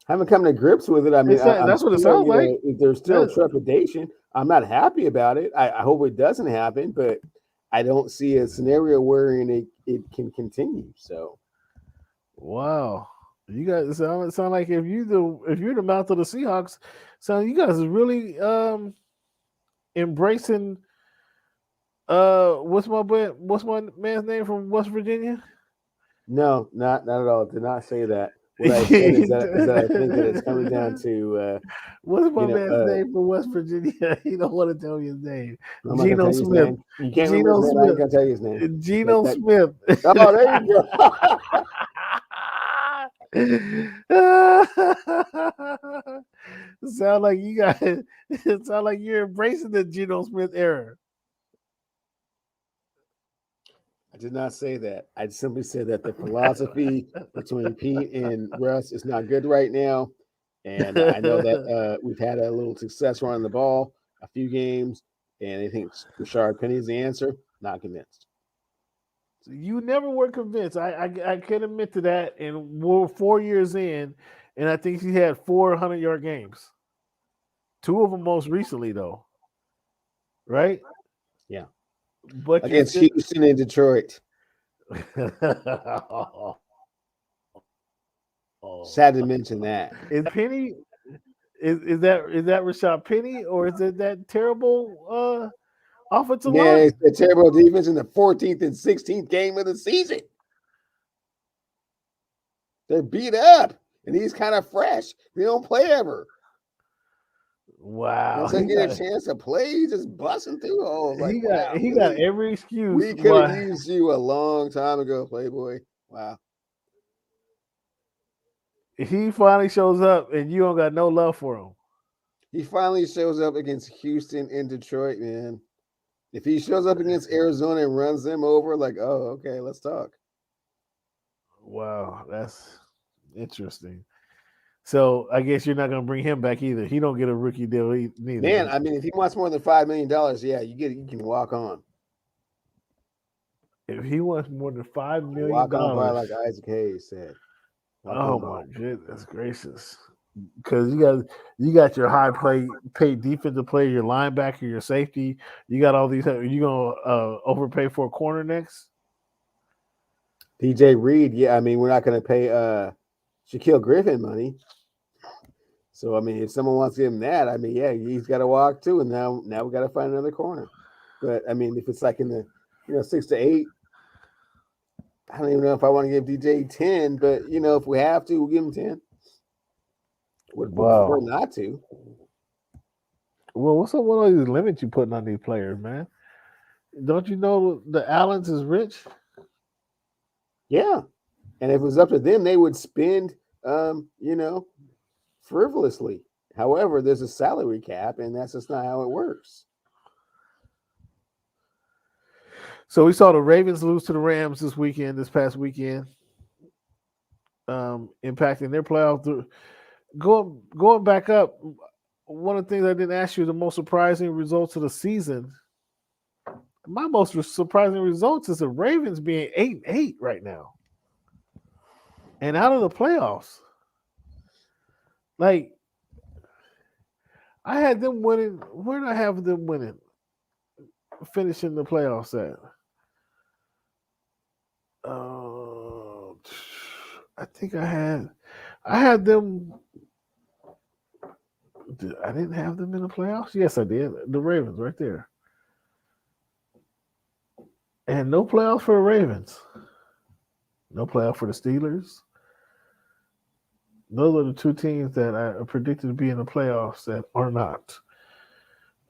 I haven't come to grips with it. I mean, that's what it sounds like. If there's still trepidation, I'm not happy about it. I hope it doesn't happen, but I don't see a scenario wherein it can continue. So, wow, you guys sound like if you're the mouth of the Seahawks, so you guys is really embracing what's my man's name from West Virginia? No, not at all. Did not say that. What I said is that I think that it's coming down to what's my you know man's name from West Virginia? You don't want to tell me his name. I'm not gonna Geno tell you his Smith. name. You can't remember Geno his name. I ain't Smith. gonna tell you his name. Geno Smith. Oh, there you go. Sound like you got it. Sound like you're embracing the Geno Smith era. I did not say that. I simply said that the philosophy between Pete and Russ is not good right now. And I know that we've had a little success running the ball, a few games, and I think Rashard Penny is the answer. Not convinced. You never were convinced. I can admit to that. And we're 4 years in, and I think he had 400-yard games. 2 of them most recently, though. Right? Yeah. But against Houston and Detroit. Sad to mention that. Is Penny is that Rashad Penny, or is it that terrible offensive line? It's the terrible defense in the 14th and 16th game of the season. They're beat up, and he's kind of fresh. They don't play ever. Wow. Once they get a chance to play, he's just busting through. Oh, like, he got every excuse. We could have used you a long time ago, Playboy. Wow. He finally shows up, and you don't got no love for him. He finally shows up against Houston and Detroit, man. If he shows up against Arizona and runs them over, like, oh, okay, let's talk. Wow, that's interesting. So I guess you're not going to bring him back either. He don't get a rookie deal neither. Man, I mean, if he wants more than $5 million, yeah, you can walk on. If he wants more than $5 million, walk on by, like Isaac Hayes said. Oh my goodness gracious! Because you got your high paid defensive player, your linebacker, your safety. You got all these. You gonna overpay for a corner next? DJ Reed, yeah. I mean, we're not going to pay Shaquille Griffin money. So I mean, if someone wants to give him that, I mean, yeah, he's got to walk too. And now we got to find another corner. But I mean, if it's like in the 6 to 8, I don't even know if I want to give DJ 10. But if we have to, we'll give him 10. Would prefer not to. Well, what's up with all these limits you putting on these players, man? Don't you know the Allens is rich? Yeah, and if it was up to them, they would spend, frivolously. However, there's a salary cap, and that's just not how it works. So we saw the Ravens lose to the Rams this past weekend, impacting their playoff. Going back up, one of the things I didn't ask you, the most surprising results of the season. My most surprising results is the Ravens being 8-8 right now, and out of the playoffs. Like, I had them winning. Where did I have them winning? Finishing the playoffs at? I think I had them. I didn't have them in the playoffs. Yes, I did. The Ravens right there. And no playoffs for the Ravens. No playoff for the Steelers. Those are the two teams that I predicted to be in the playoffs that are not.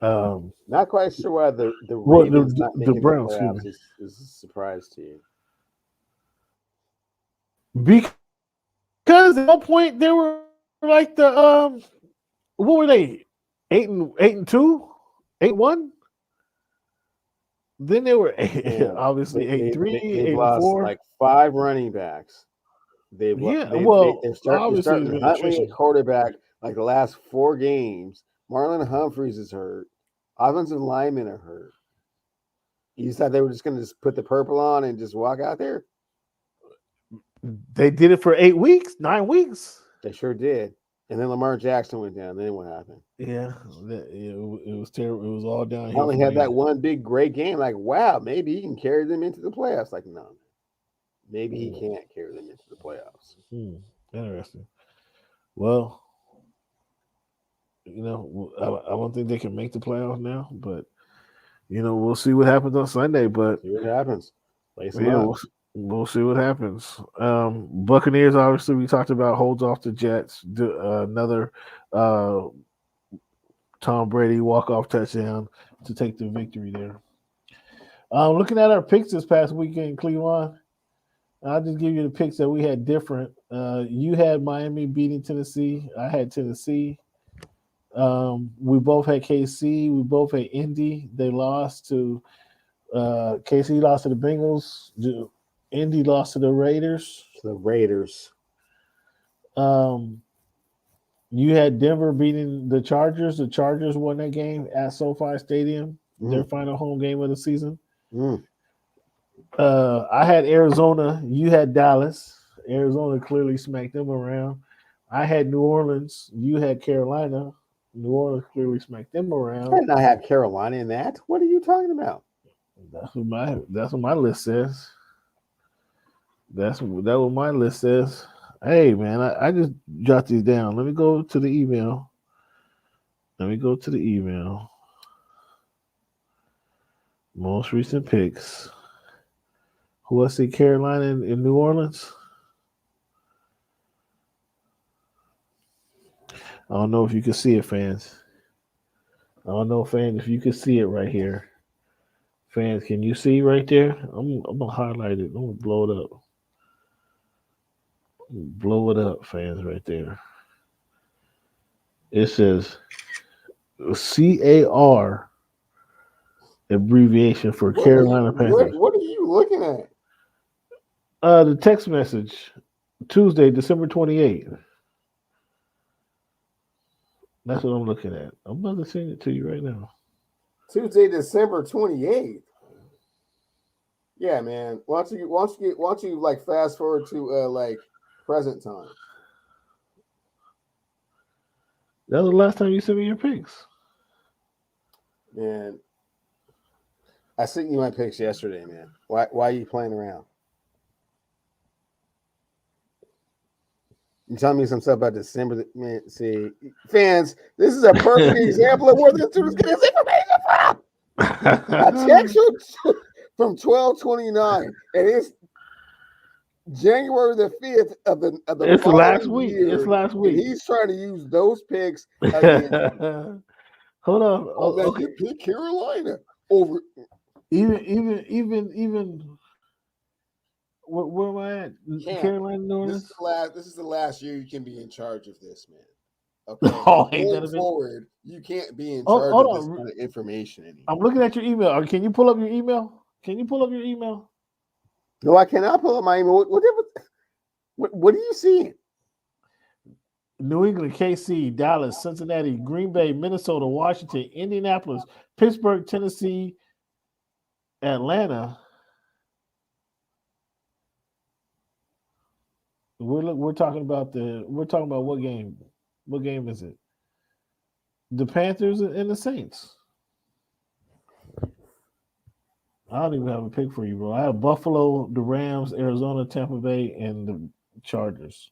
Not quite sure why the Ravens not making the playoffs is a surprise to you. Because at one point they were like the what were they? 8-2? 8-1? Then they were obviously 8-3, 8-4. Like 5 running backs. They're starting Huntley at quarterback like the last 4 games. Marlon Humphreys is hurt. Offensive linemen are hurt. You thought they were just going to just put the purple on and just walk out there? They did it for 8 weeks, 9 weeks. They sure did. And then Lamar Jackson went down. Then what happened? Yeah, it was terrible. It was all downhill. He only had that one big great game. Like, wow, maybe he can carry them into the playoffs. Like, no, maybe he can't carry them into the playoffs. Interesting. Well, You know, I don't think they can make the playoffs now, but we'll see what happens on Sunday. But See what happens. Lace them yeah, up. we'll see what happens. Buccaneers, obviously, we talked about holds off the Jets. Another Tom Brady walk-off touchdown to take the victory there. Looking at our picks this past weekend, Clevon, I'll just give you the picks that we had different. You had Miami beating Tennessee. I had Tennessee. We both had KC. We both had Indy. They lost to KC lost to the Bengals. Indy lost to the Raiders. The Raiders. You had Denver beating the Chargers. The Chargers won that game at SoFi Stadium, their final home game of the season. I had Arizona. You had Dallas. Arizona clearly smacked them around. I had New Orleans. You had Carolina. New Orleans clearly smacked them around. I did not have Carolina in that. What are you talking about? That's what my list says. That's what my list says. Hey man, I just jot these down. Let me go to the email. Most recent picks. Who I see? Carolina in New Orleans. I don't know if you can see it, fans. I don't know, fans, if you can see it right here. Fans, can you see right there? I'm gonna highlight it. I'm gonna blow it up. Blow it up, fans, right there. It says CAR, abbreviation for Carolina Panthers. What are you looking at? The text message, Tuesday, December 28th. That's what I'm looking at. I'm about to send it to you right now. Tuesday, December 28th. Yeah, man. Why don't you like fast forward to like present time? That was the last time you sent me your picks. Man, I sent you my picks yesterday, man. Why are you playing around? You telling me some stuff about December? Man, see, fans, this is a perfect example of where this dude is getting his information from. I text you from 12/29, and it's January the 5th of the It's last week. year, It's last week. And he's trying to use those picks again. Hold on. Okay. You pick Carolina over even. Where am I at? Carolina, New Orleans. This is the last year you can be in charge of this, man. Okay. Going forward, you can't be in charge of this kind of information anymore. I'm looking at your email. Can you pull up your email? No, I cannot pull up my email. What are you seeing? New England, KC, Dallas, Cincinnati, Green Bay, Minnesota, Washington, Indianapolis, Pittsburgh, Tennessee, Atlanta. We're talking about what game? What game is it? The Panthers and the Saints. I don't even have a pick for you, bro. I have Buffalo, the Rams, Arizona, Tampa Bay, and the Chargers.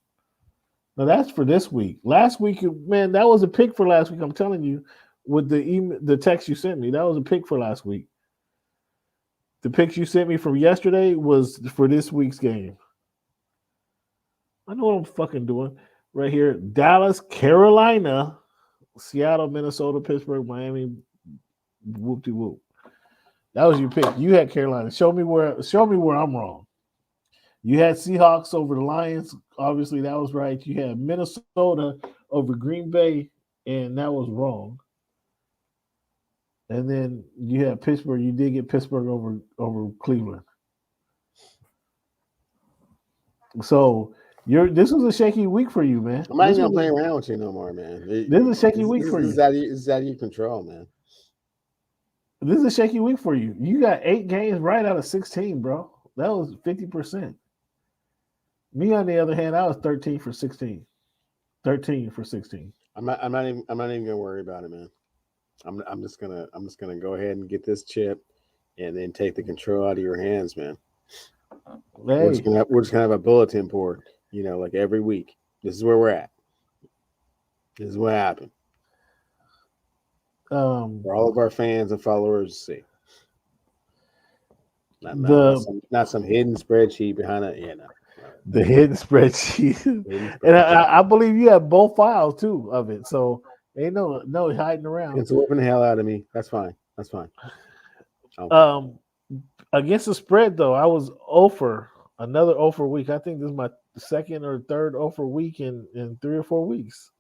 Now that's for this week. Last week, man, that was a pick for last week. I'm telling you, with the text you sent me, that was a pick for last week. The picks you sent me from yesterday was for this week's game. I know what I'm fucking doing right here. Dallas, Carolina, Seattle, Minnesota, Pittsburgh, Miami, whoop-de-whoop. That was your pick. You had Carolina. Show me where I'm wrong. You had Seahawks over the Lions. Obviously, that was right. You had Minnesota over Green Bay, and that was wrong. And then you had Pittsburgh. You did get Pittsburgh over Cleveland. So this was a shaky week for you, man. I'm not even gonna play around with you no more, man. This is a shaky week for you. This is out of your control, man. This is a shaky week for you. You got 8 games right out of 16, bro. That was 50%. Me, on the other hand, I was 13 for 16. 13 for 16. I'm not even gonna worry about it, man. I'm just gonna go ahead and get this chip and then take the control out of your hands, man. Hey. We're just gonna have a bulletin board, like every week. This is where we're at. This is what happened. for all of our fans and followers to see. Not some hidden spreadsheet behind it. Yeah, no. The hidden spreadsheet. Hidden And spreadsheet. I believe you have both files too of it. So ain't no hiding around. It's whooping the hell out of me. That's fine. That's fine. Okay. Against the spread though, I was another 0 week. I think this is my second or third 0 week in 3 or 4 weeks.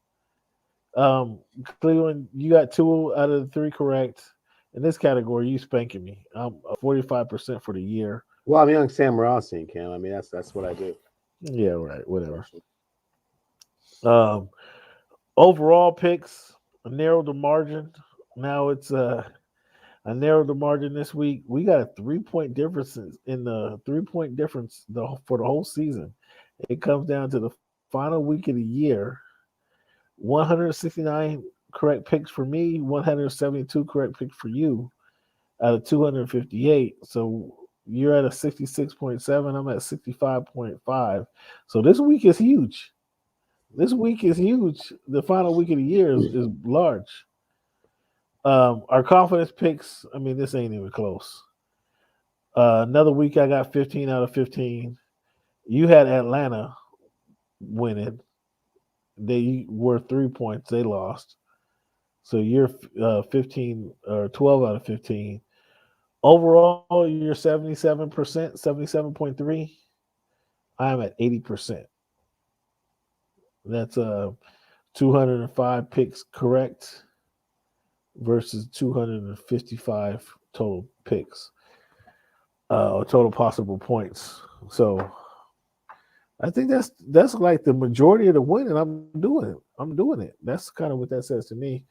Cleveland, you got 2 out of the 3 correct. In this category, you spanking me. I'm 45% for the year. Well, I'm young Sam Rossing, Cam. I mean, that's what I do. Yeah, right. Whatever. Overall picks, I narrowed the margin. Now it's I narrowed the margin this week. We got a 3-point difference in the 3-point difference for the whole season. It comes down to the final week of the year. 169 correct picks for me, 172 correct picks for you out of 258. So you're at a 66.7. I'm at 65.5. So this week is huge. This week is huge. The final week of the year is large. Our confidence picks, I mean, this ain't even close. Another week, I got 15 out of 15. You had Atlanta winning. They were 3 points. They lost. So you're 15 or 12 out of 15. Overall, you're 77%, 77.3. I'm at 80%. That's 205 picks correct versus 255 total picks, total possible points. So I think that's like the majority of the win, and I'm doing it. I'm doing it. That's kind of what that says to me.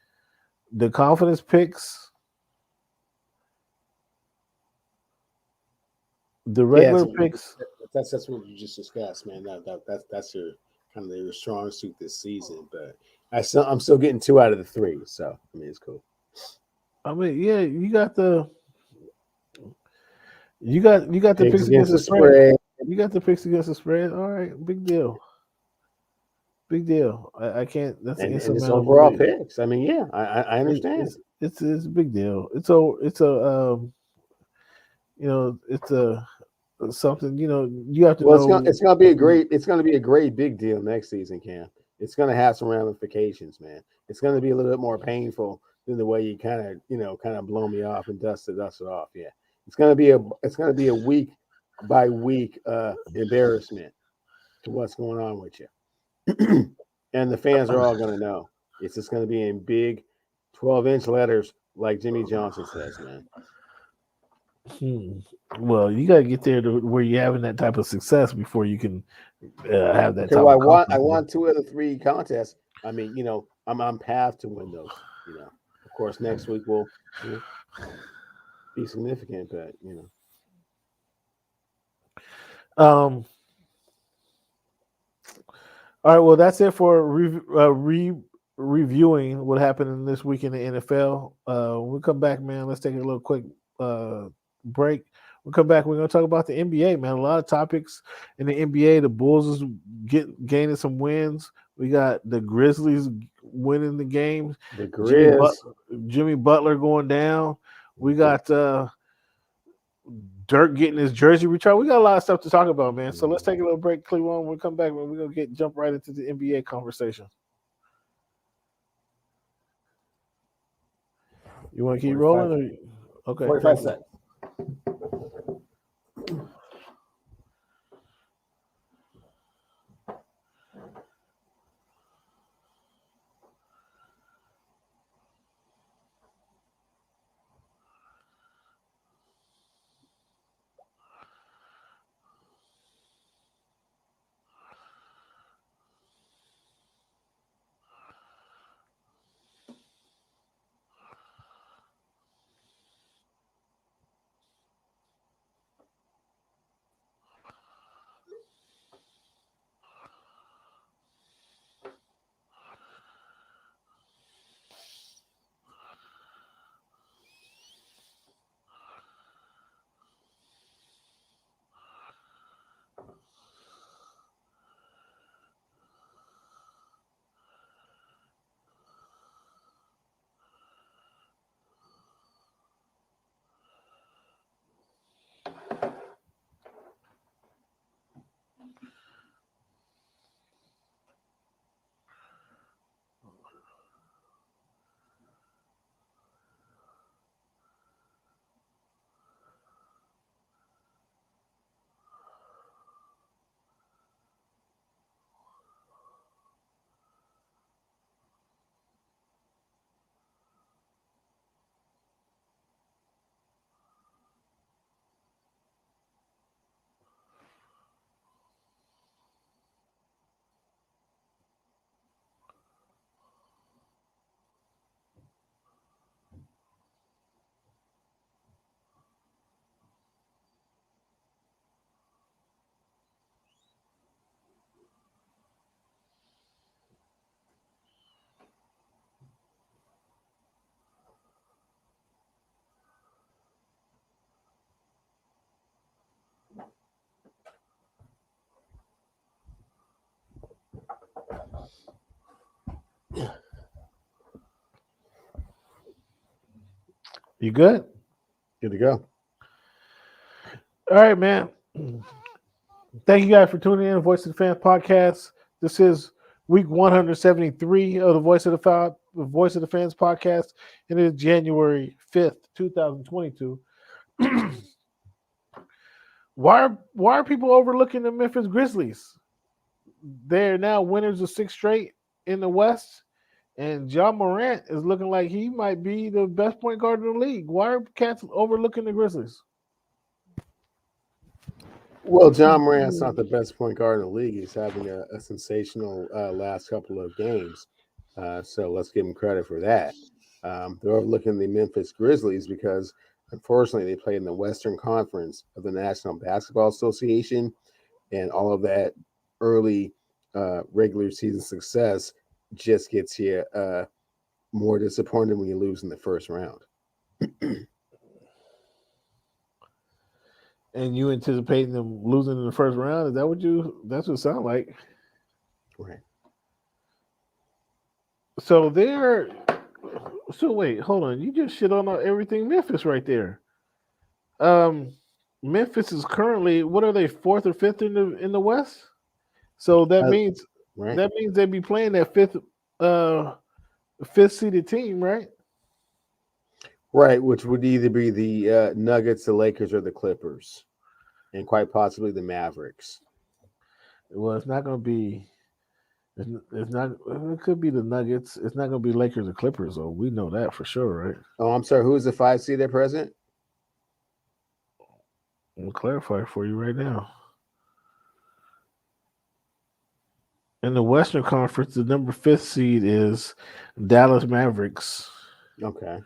The confidence picks, the regular picks. That's what you just discussed, man. That's your kind of your strong suit this season. But I'm still getting 2 out of the 3, so I mean it's cool. I mean, yeah, you got the picks against the spread. You got the picks against the spread. All right, big deal. Big deal. I can't. That's an insurmountable overall picks. I mean, yeah, I understand. It's a big deal. It's a something. You have to know. It's gonna be a great big deal next season, Cam. It's gonna have some ramifications, man. It's gonna be a little bit more painful than the way you kind of blow me off and dust it off. Yeah, it's gonna be a week by week embarrassment to what's going on with you. And the fans are all going to know. It's just going to be in big 12-inch letters like Jimmy Johnson says, man. Well, you got to get there to where you're having that type of success before you can have that type I of won 2 of the 3 contests. I mean, I'm on path to win those. Of course, next week will be significant, but All right, well, that's it for reviewing what happened in this week in the NFL. We'll come back, man. Let's take a little quick break. We'll come back. We're going to talk about the NBA, man. A lot of topics in the NBA. The Bulls is gaining some wins. We got the Grizzlies winning the games. The Grizz. Jimmy Butler going down. We got Dirk getting his jersey retired. We got a lot of stuff to talk about, man. So let's take a little break, Clevon. We'll come back, man. We're gonna jump right into the NBA conversation. You want to keep rolling? Okay. 45 seconds. You good? Good to go. All right, man. Thank you guys for tuning in to Voice of the Fans podcast. This is week 173 of the Voice of the Fans podcast, and it is January 5th, 2022. Why are people overlooking the Memphis Grizzlies? They're now winners of 6 straight in the West, and John Morant is looking like he might be the best point guard in the league. Why are cats overlooking the Grizzlies? Well, John Morant's not the best point guard in the league. He's having a sensational last couple of games. So let's give him credit for that. They're overlooking the Memphis Grizzlies because, unfortunately, they play in the Western Conference of the National Basketball Association, and all of that early regular season success just gets you more disappointed when you lose in the first round. And you anticipating them losing in the first round? Is that that's what it sounds like? Right. So wait, hold on. You just shit on everything Memphis right there. Memphis is currently, what are they, 4th or 5th in the West? So that means right. they'd be playing that fifth seeded team, right? Right, which would either be the Nuggets, the Lakers, or the Clippers, and quite possibly the Mavericks. Well, it's not going to be. It's not. It could be the Nuggets. It's not going to be Lakers or Clippers, though. We know that for sure, right? Oh, I'm sorry. Who is the 5 seed at present? I'll clarify for you right now. In the Western Conference, the number 5th seed is Dallas Mavericks. Okay.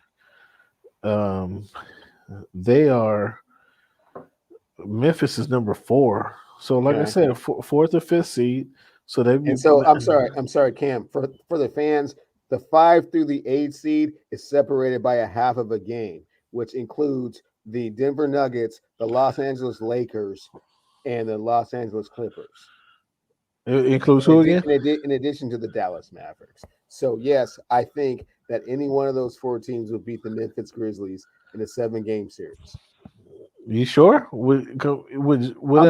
They are. Memphis is number 4. So, like I said, 4th or 5th seed. So they. And so I'm sorry, Cam. For the fans, the 5 through the 8 seed is separated by a half of a game, which includes the Denver Nuggets, the Los Angeles Lakers, and the Los Angeles Clippers. It includes who again? In addition to the Dallas Mavericks. So yes, I think that any one of those 4 teams would beat the Memphis Grizzlies in a 7-game series. You sure? I'm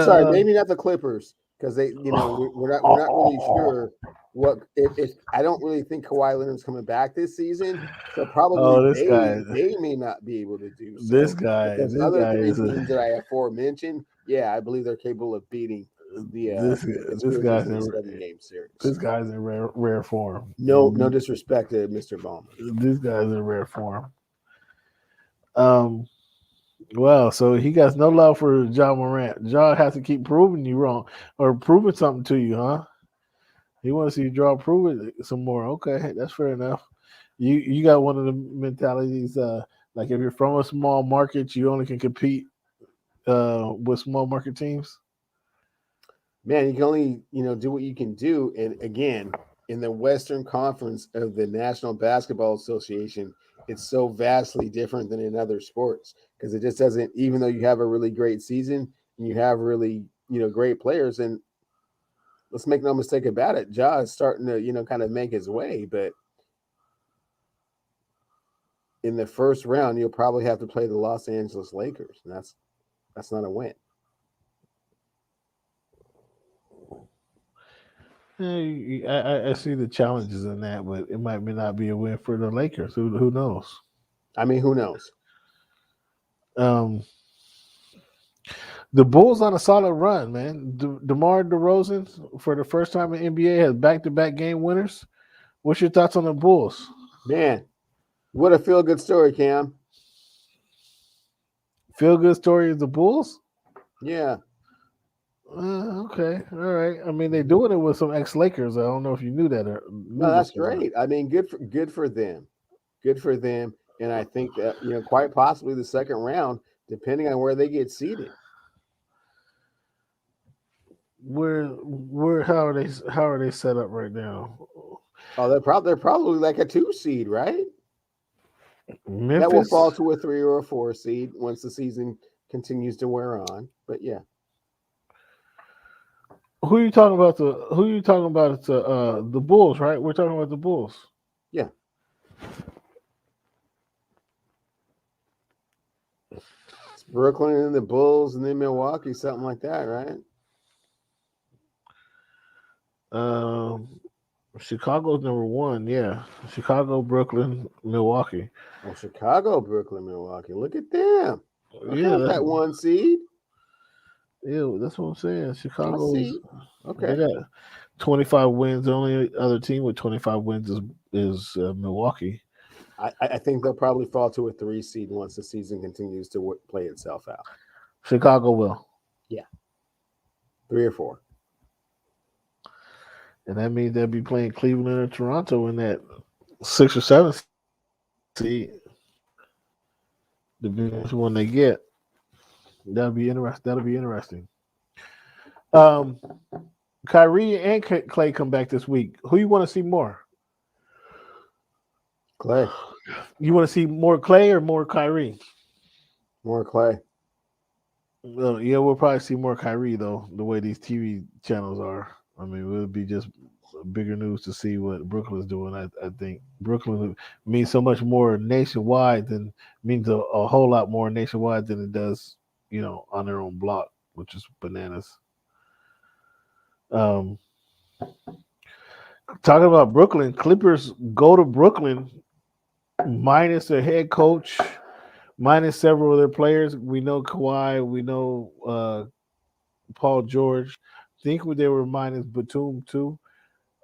sorry, maybe not the Clippers, because we're not really sure what if I don't really think Kawhi Leonard's coming back this season, so probably they may not be able to do so. This guy teams that I aforementioned, yeah, I believe they're capable of beating this guy's in 7-game series. This guy's in rare form. No disrespect to Mr. Ballin. This guy's in rare form. Well, so he got no love for John Morant. John has to keep proving you wrong or proving something to you, huh? He wants to see you prove it some more. Okay, that's fair enough. You got one of the mentalities, like if you're from a small market, you only can compete with small market teams. Man, you can only do what you can do, and again, in the Western Conference of the National Basketball Association, it's so vastly different than in other sports because it just doesn't. Even though you have a really great season and you have really great players, and let's make no mistake about it, Ja is starting to kind of make his way, but in the first round, you'll probably have to play the Los Angeles Lakers, and that's not a win. I see the challenges in that, but it might not be a win for the Lakers. Who knows? I mean, who knows? The Bulls on a solid run, man. DeMar DeRozan, for the first time in NBA, has back-to-back game winners. What's your thoughts on the Bulls? Man, what a feel-good story, Cam. Feel-good story is the Bulls? Yeah. Okay, all right. I mean, they're doing it with some ex-Lakers. I don't know if you knew that. No, that's great. I mean, good for them. Good for them. And I think that quite possibly the second round, depending on where they get seated. How are they set up right now? Oh, they're probably like a 2 seed, right? Memphis? That will fall to a 3 or a 4 seed once the season continues to wear on. But yeah. Who are you talking about? It's the Bulls, right? We're talking about the Bulls. Yeah. Brooklyn and the Bulls, and then Milwaukee, something like that, right? Chicago's number one. Yeah, Chicago, Brooklyn, Milwaukee. Oh, Chicago, Brooklyn, Milwaukee. Look at them. Okay, Yeah, that one seed. Yeah, that's what I'm saying. I Chicago's see. they Okay. got 25 wins. The only other team with 25 wins is Milwaukee. I think they'll probably fall to a 3 seed once the season continues to play itself out. Chicago will. Yeah. 3 or 4. And that means they'll be playing Cleveland or Toronto in that 6 or 7 seed. Depending which one they get. That'll be interesting. Kyrie and Klay come back this week. Who you want to see more? Klay. You want to see more Klay or more Kyrie? More Klay. Well, yeah, we'll probably see more Kyrie though. The way these TV channels are, I mean, it would be just bigger news to see what Brooklyn's doing. I think Brooklyn means so much more nationwide than means a whole lot more nationwide than it does, on their own block, which is bananas. Talking about Brooklyn, Clippers go to Brooklyn minus their head coach, minus several of their players. We know Kawhi, we know Paul George. I think they were minus Batum too,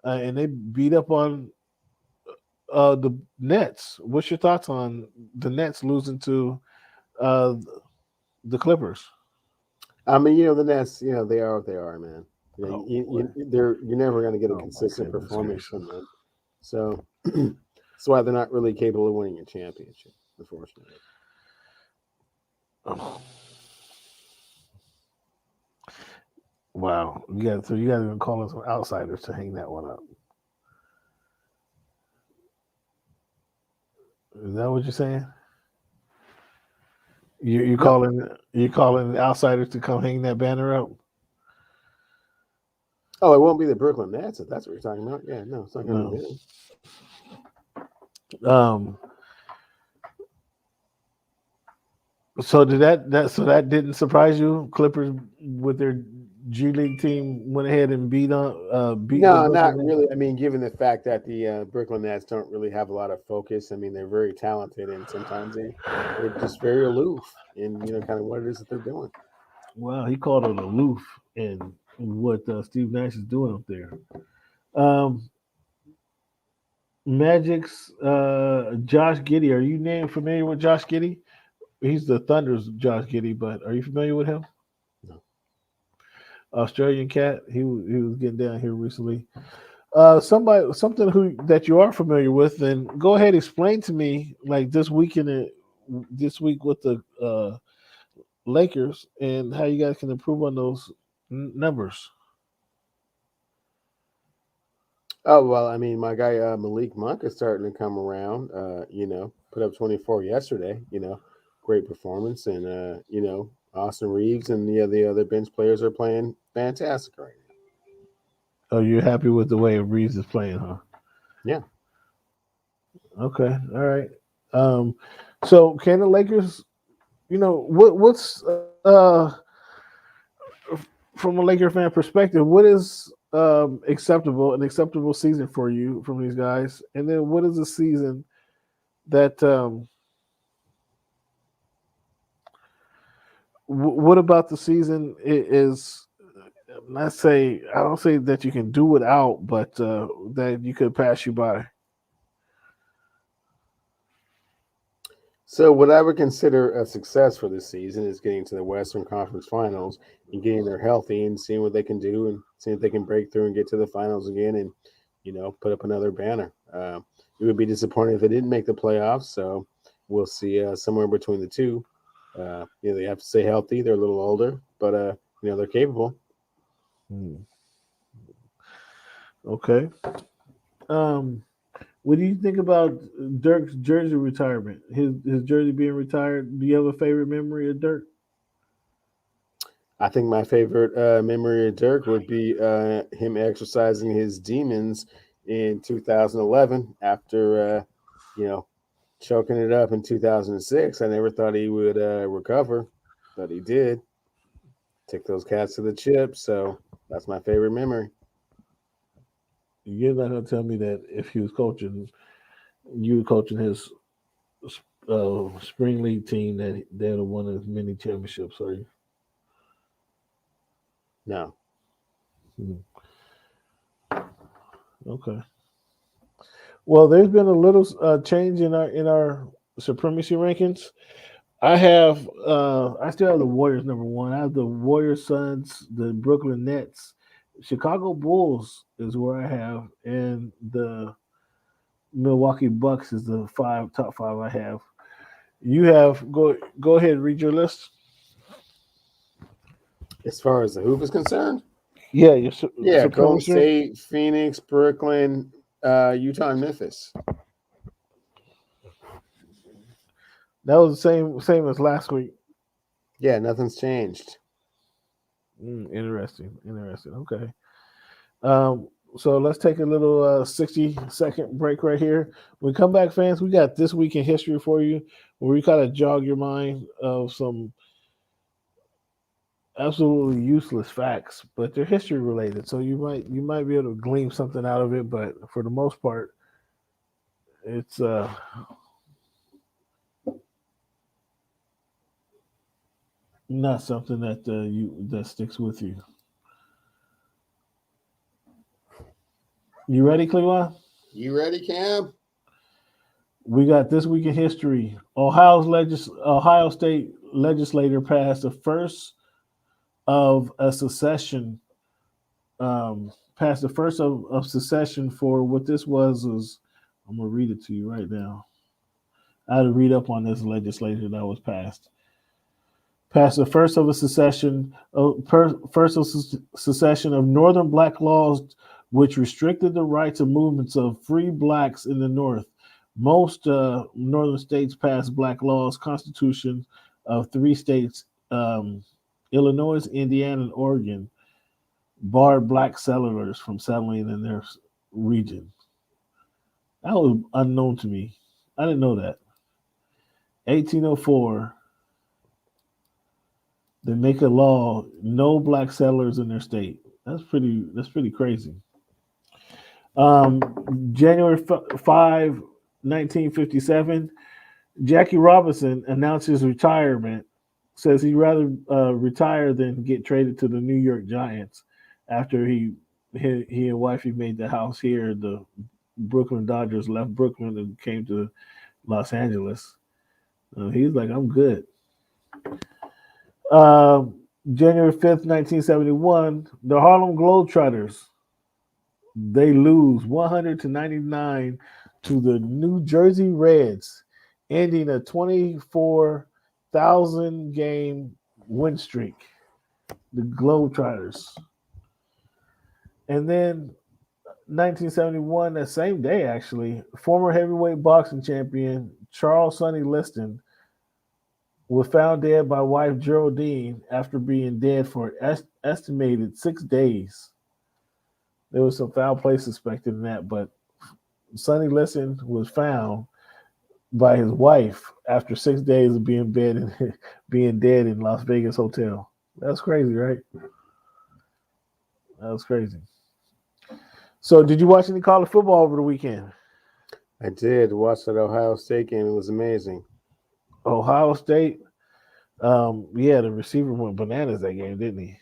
and they beat up on the Nets. What's your thoughts on the Nets losing to the Clippers? I mean, the Nets, they are what they are, man. You're never going to get a consistent performance from them. So that's why they're not really capable of winning a championship, unfortunately. Wow. You got to even call in some outsiders to hang that one up. Is that what you're saying? You calling outsiders to come hang that banner up? Oh, it won't be the Brooklyn Nets if that's what you're talking about. Yeah, no, it's not going to be them. So that didn't surprise you? Clippers with their G League team went ahead and beat. No, not really. I mean, given the fact that the Brooklyn Nets don't really have a lot of focus. I mean, they're very talented, and sometimes they're just very aloof in kind of what it is that they're doing. Well, he called it aloof in what Steve Nash is doing up there. Magic's Josh Giddey. Are you familiar with Josh Giddey? He's the Thunder's Josh Giddey, but are you familiar with him? No. Australian cat. He was getting down here recently. Something that you are familiar with, then go ahead and explain to me like this week with the Lakers and how you guys can improve on those numbers. Oh, well, I mean, my guy Malik Monk is starting to come around. Put up 24 yesterday. Great performance, and Austin Reeves and the other bench players are playing fantastic right now. Oh, you're happy with the way Reeves is playing, huh? Yeah. Okay. All right. So can the Lakers? What's from a Laker fan perspective? What is an acceptable season for you from these guys? And then what is a season that what about the season is I don't say that you can do without, but that you could pass you by? So what I would consider a success for this season is getting to the Western Conference Finals and getting there healthy and seeing what they can do and seeing if they can break through and get to the finals again and, put up another banner. It would be disappointing if they didn't make the playoffs. So we'll see somewhere between the two. They have to stay healthy. They're a little older, but, they're capable. Okay. What do you think about Dirk's jersey retirement? His jersey being retired. Do you have a favorite memory of Dirk? I think my favorite memory of Dirk would be him exercising his demons in 2011 after, choking it up in 2006. I never thought he would recover. but he did. Took those cats to the chip, so that's my favorite memory. You're not gonna tell me that if he was coaching, you were coaching his spring league team that they'd have won as many championships, are you? No. Okay. Well, there's been a little change in our supremacy rankings. I still have the Warriors number one. I have the Warriors, Suns, the Brooklyn Nets, Chicago Bulls is where I have, and the Milwaukee Bucks is the top five I have. You have go ahead and read your list. As far as the hoop is concerned, Yeah, Golden supremacy. State, Phoenix, Brooklyn, Utah, and Memphis. That was the same as last week. Yeah, nothing's changed. Interesting. Okay. So let's take a little 60-second break right here. When we come back, fans, we got This Week in History for you, where we kind of jog your mind of some absolutely useless facts, but they're history related. So you might be able to glean something out of it, but for the most part, it's not something that that sticks with you. You ready, Clevon? You ready, Cam? We got This Week in History. Ohio State legislator passed the first of a secession. Passed the first of secession for what this was. I'm gonna read it to you right now. I had to read up on this legislation that was passed. Passed the first of a secession, secession of Northern Black laws, which restricted the rights and movements of free blacks in the North. Most northern states passed black laws. Constitution of 3 states, Illinois, Indiana, and Oregon, barred black settlers from settling in their region. That was unknown to me. I didn't know that. 1804, they make a law, no black settlers in their state. That's pretty crazy. January 5, 1957, Jackie Robinson announced his retirement. Says he'd rather retire than get traded to the New York Giants after he and wifey made the house here. The Brooklyn Dodgers left Brooklyn and came to Los Angeles. He's like, I'm good. January 5th, 1971, the Harlem Globetrotters, they lose 100-99 to the New Jersey Reds, ending a 24,000 game win streak. The Globetrotters. And then 1971, that same day actually, former heavyweight boxing champion Charles Sonny Liston was found dead by wife Geraldine after being dead for estimated 6 days. There was some foul play suspected in that, but Sonny Liston was found by his wife after 6 days of being dead in Las Vegas hotel. That's crazy, right? That was crazy. So, did you watch any college football over the weekend? I did watch that Ohio State game. It was amazing. Ohio State, the receiver went bananas that game, didn't he?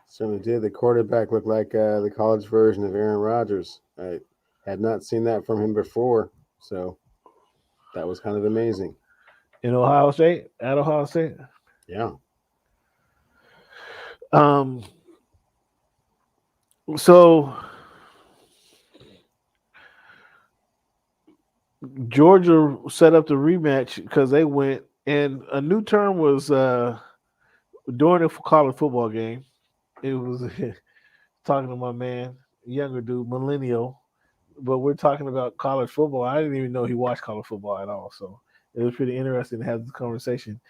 Certainly did. The quarterback looked like the college version of Aaron Rodgers. I had not seen that from him before, so that was kind of amazing. In Ohio State? At Ohio State? Yeah. So Georgia set up the rematch because they went, and a new term was during the college football game. It was talking to my man, younger dude, millennial, but we're talking about college football. I didn't even know he watched college football at all, so it was pretty interesting to have this conversation.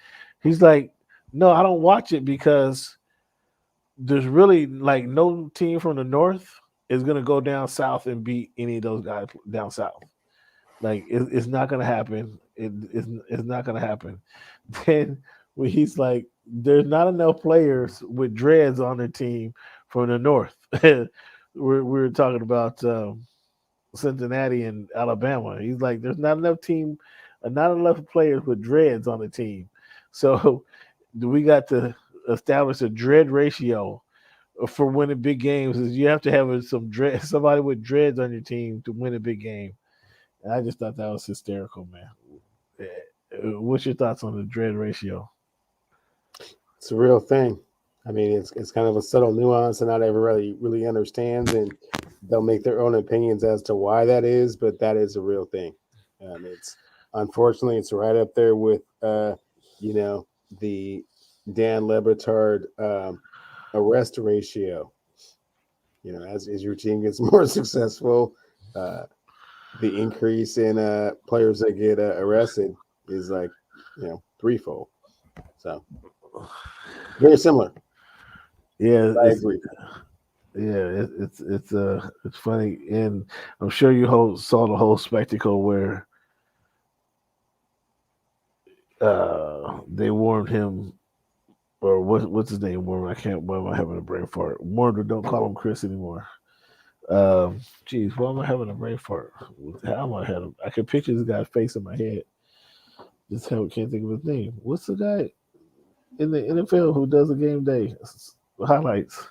He's like, no, I don't watch it because there's really like no team from the North is going to go down south and beat any of those guys down south. Like it's not going to happen. It's not going to happen. Then where he's like, there's not enough players with dreads on their team from the North. We're talking about Cincinnati and Alabama. He's like, there's not enough players with dreads on the team. So we got to establish a dread ratio for winning big games. Is you have to have somebody with dreads on your team to win a big game. And I just thought that was hysterical, man. What's your thoughts on the dread ratio? It's a real thing. I mean, it's kind of a subtle nuance, and not everybody really understands, and they'll make their own opinions as to why that is. But that is a real thing. It's unfortunately it's right up there with the Dan Le Batard arrest ratio. As your team gets more successful, the increase in players that get arrested is like threefold. So very similar. Yeah, I agree. Yeah, it's funny, and I'm sure you saw the whole spectacle where they warned him, or what's his name? Warren. I can't. Why am I having a brain fart? Warren, don't call him Chris anymore. Geez, why am I having a brain fart? How am I having? I can picture this guy's face in my head. Just can't think of his name. What's the guy in the NFL who does the game day highlights?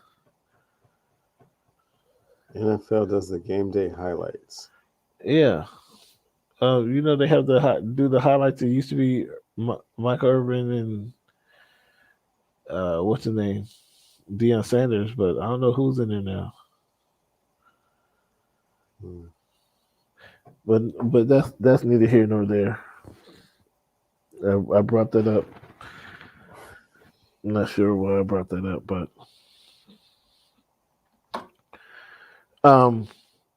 NFL does the game day highlights. Yeah. They have do the highlights. It used to be Mike Irving and what's his name, Deion Sanders, but I don't know who's in there now. But that's neither here nor there. I brought that up. I'm not sure why I brought that up, but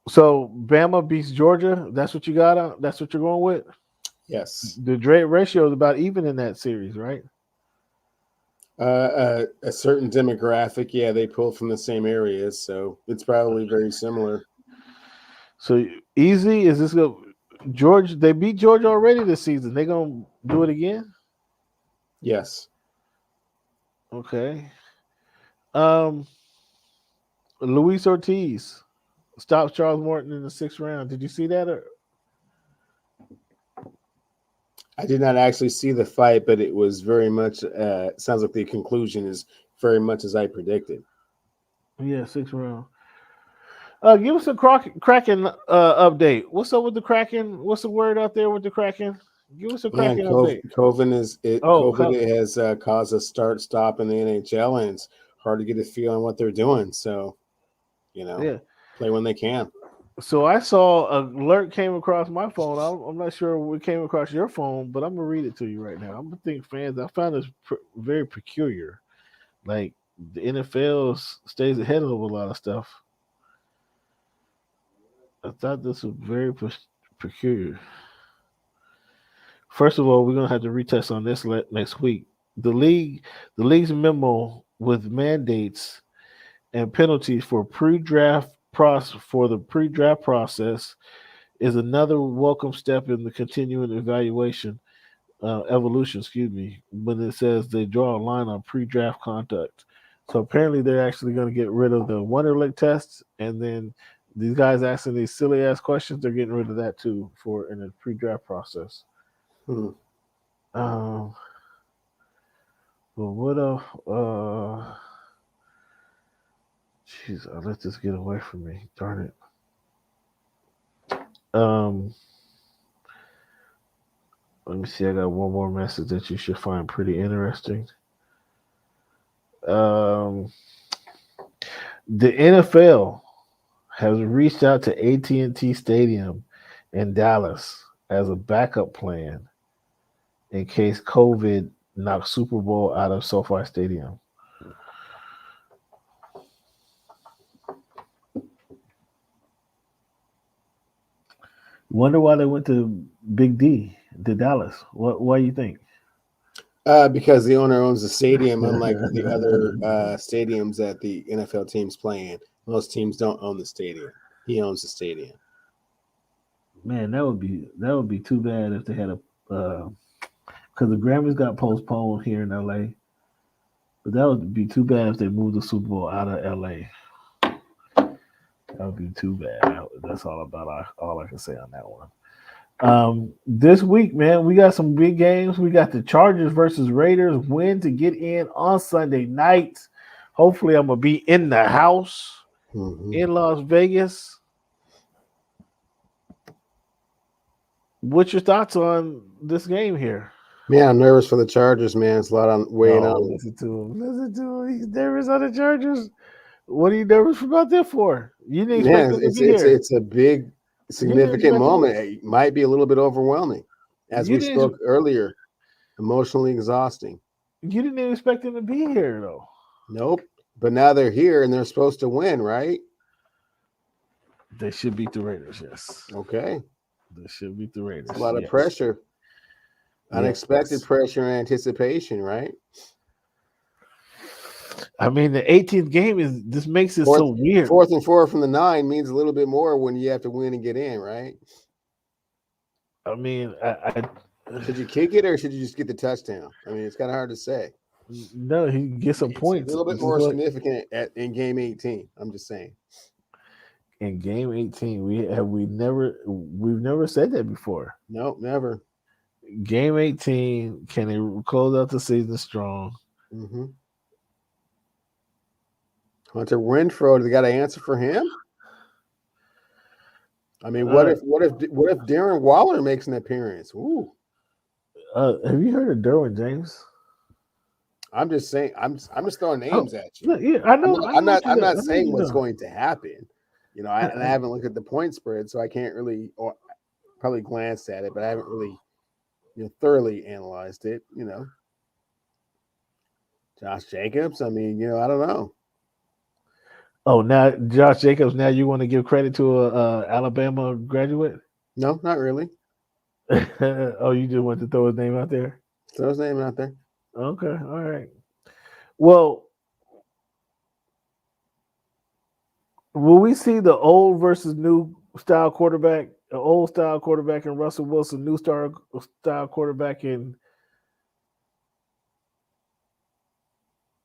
so Bama beats Georgia. That's what you got. That's what you're going with. Yes. The dread ratio is about even in that series, right? A certain demographic, yeah, they pull from the same areas, so it's probably very similar. So easy is this go? Georgia, they beat Georgia already this season. They gonna do it again? Yes. Okay. Luis Ortiz stopped Charles Morton in the 6th round. Did you see that? I did not actually see the fight, but it was very much. Sounds like the conclusion is very much as I predicted. Yeah, 6th round. Give us a Kraken update. What's up with the Kraken? What's the word out there with the Kraken? Give us a Kraken update. COVID has caused a start-stop in the NHL, and it's hard to get a feel on what they're doing. So, play when they can. So I saw an alert came across my phone. I'm not sure what came across your phone, but I'm gonna read it to you right now. I'm gonna think fans. I found this very peculiar. Like the NFL stays ahead of a lot of stuff. I thought this was very peculiar. First of all, we're gonna have to retest on this next week. The league's memo with mandates and penalties for the pre-draft process is another welcome step in the continuing evolution. When it says they draw a line on pre-draft conduct. So apparently they're actually going to get rid of the Wonderlic tests, and then these guys asking these silly ass questions, they're getting rid of that too in the pre-draft process. Well, what else? Jeez, I let this get away from me. Darn it. Let me see. I got one more message that you should find pretty interesting. The NFL has reached out to AT&T Stadium in Dallas as a backup plan in case COVID knocks Super Bowl out of SoFi Stadium. Wonder why they went to Big D to Dallas. Why do you think? Because the owner owns the stadium, unlike the other stadiums that the NFL teams play in. Most teams don't own the stadium. He owns the stadium. Man, that would be too bad if they had a because the Grammys got postponed here in LA. But that would be too bad if they moved the Super Bowl out of LA. That would be too bad. That's all I can say on that one. This week, man, we got some big games. We got the Chargers versus Raiders win to get in on Sunday night. Hopefully, I'm gonna be in the house in Las Vegas. What's your thoughts on this game here? Man, I'm nervous for the Chargers, man. It's a lot on weighing on. Listen to him. He's nervous on the Chargers. What are you nervous about that for? You didn't expect them to be here. It's a big, significant moment. It might be a little bit overwhelming, as we spoke earlier. Emotionally exhausting. You didn't even expect them to be here, though. Nope. But now they're here and they're supposed to win, right? They should beat the Raiders, yes. Okay. They should beat the Raiders. It's a lot of pressure. Unexpected pressure and anticipation, right? I mean, the 18th game this makes it so weird. 4th and 4 from the 9 means a little bit more when you have to win and get in, right? I mean, should you kick it or should you just get the touchdown? I mean, it's kind of hard to say. No, he gets some points. A little bit more significant in game 18. I'm just saying. In game 18, we've never said that before. No, never. Game 18, can they close out the season strong? Mm-hmm. Hunter Renfrow, they got to answer for him. I mean, what if Darren Waller makes an appearance? Ooh. Have you heard of Derwin James? I'm just saying. I'm just throwing names at you. Yeah, I know. I'm not saying what's going to happen. You know, I haven't looked at the point spread, so I can't really, or probably glanced at it, but I haven't really, thoroughly analyzed it. Josh Jacobs. I mean, I don't know. Oh, now Josh Jacobs. Now you want to give credit to a Alabama graduate? No, not really. Oh, you just want to throw his name out there? Throw his name out there. Okay, all right. Well, will we see the old versus new style quarterback? The old style quarterback in Russell Wilson, new style quarterback in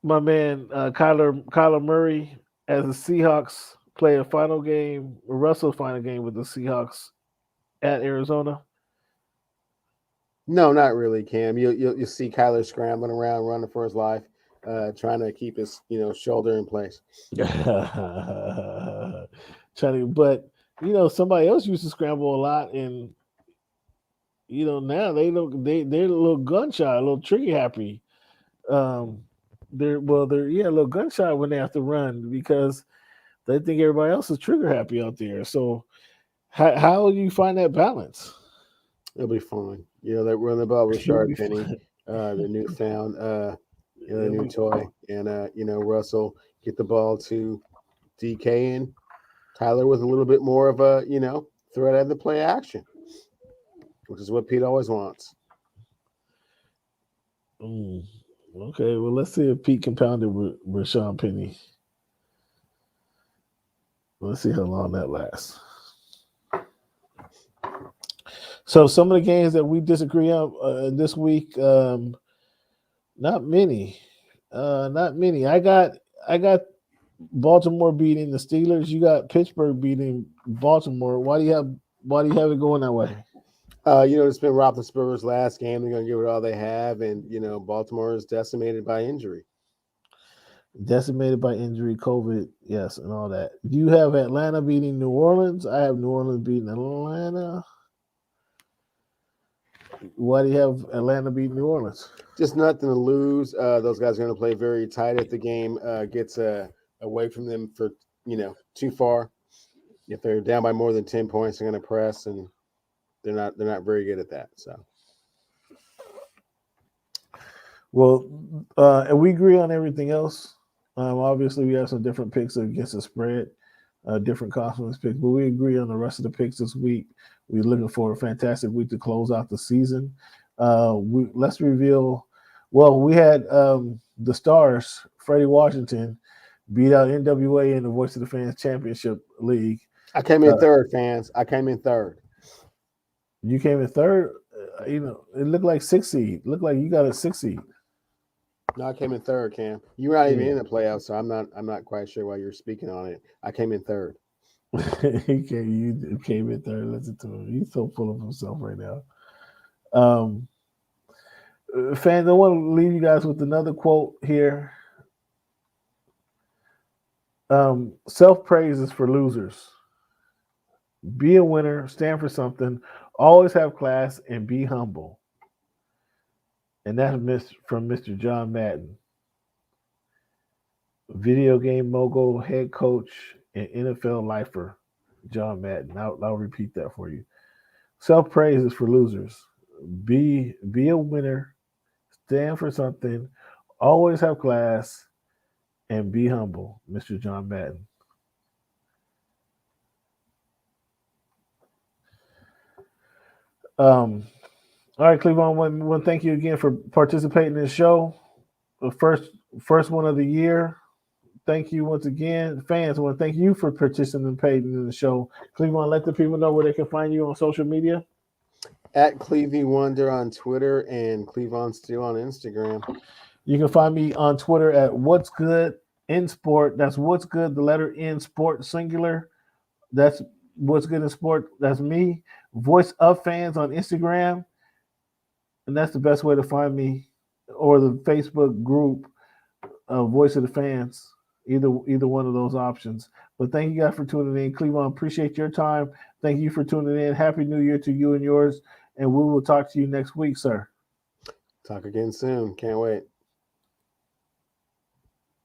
my man Kyler Murray as the Seahawks play a final game, Russell's final game with the Seahawks at Arizona? No, not really, Cam. You'll see Kyler scrambling around, running for his life, trying to keep his shoulder in place. But somebody else used to scramble a lot, and now they're a little gun shy, a little trigger happy. They're a little gun shy when they have to run because they think everybody else is trigger happy out there. So how do you find that balance? It'll be fine. They run the ball with Rashard Penny, the newfound, the new toy, and Russell get the ball to DK and Tyler with a little bit more of a threat at the play action, which is what Pete always wants. Okay, well, let's see if Pete can pound it with Rashard Penny. Let's see how long that lasts. So some of the games that we disagree on this week, not many. I got Baltimore beating the Steelers. You got Pittsburgh beating Baltimore. Why do you have it going that way? It's been Roethlisberger's last game. They're going to give it all they have, and Baltimore is decimated by injury. Decimated by injury, COVID, yes, and all that. Do you have Atlanta beating New Orleans? I have New Orleans beating Atlanta. Why do you have Atlanta beat New Orleans? Just nothing to lose. Those guys are going to play very tight if the game gets away from them for too far. If they're down by more than 10 points, they're going to press, and they're not very good at that. So, well, and we agree on everything else. Obviously, we have some different picks against the spread, different confidence picks, but we agree on the rest of the picks this week. We're looking for a fantastic week to close out the season. Let's reveal. Well, we had the Stars, Freddie Washington, beat out NWA in the Voice of the Fans Championship League. I came in third, fans. I came in third. You came in third? it looked like 6 seed. Looked like you got a 6 seed. No, I came in third, Cam. You were not even Yeah. in the playoffs, so I'm not quite sure why you're speaking on it. I came in third. You came in third. Listen to him. He's so full of himself right now. Fans, I want to leave you guys with another quote here. Self-praise is for losers. Be a winner, stand for something, always have class, and be humble. And that's from Mr. John Madden, video game mogul, head coach, and NFL lifer, John Madden. I'll repeat that for you. Self-praise is for losers. Be a winner, stand for something, always have class, and be humble, Mr. John Madden. All right, Clevon, one thank you again for participating in the show. The first one of the year. Thank you once again. Fans, I want to thank you for participating in the show. Clevon, let the people know where they can find you on social media. At Clevy Wonder on Twitter and Clevon Steele on Instagram. You can find me on Twitter at What's Good in Sport. That's What's Good, the letter N, Sport, singular. That's What's Good in Sport. That's me. Voice of Fans on Instagram. And that's the best way to find me, or the Facebook group, Voice of the Fans. Either one of those options. But thank you guys for tuning in. Clevon, appreciate your time. Thank you for tuning in. Happy New Year to you and yours. And we will talk to you next week, sir. Talk again soon. Can't wait.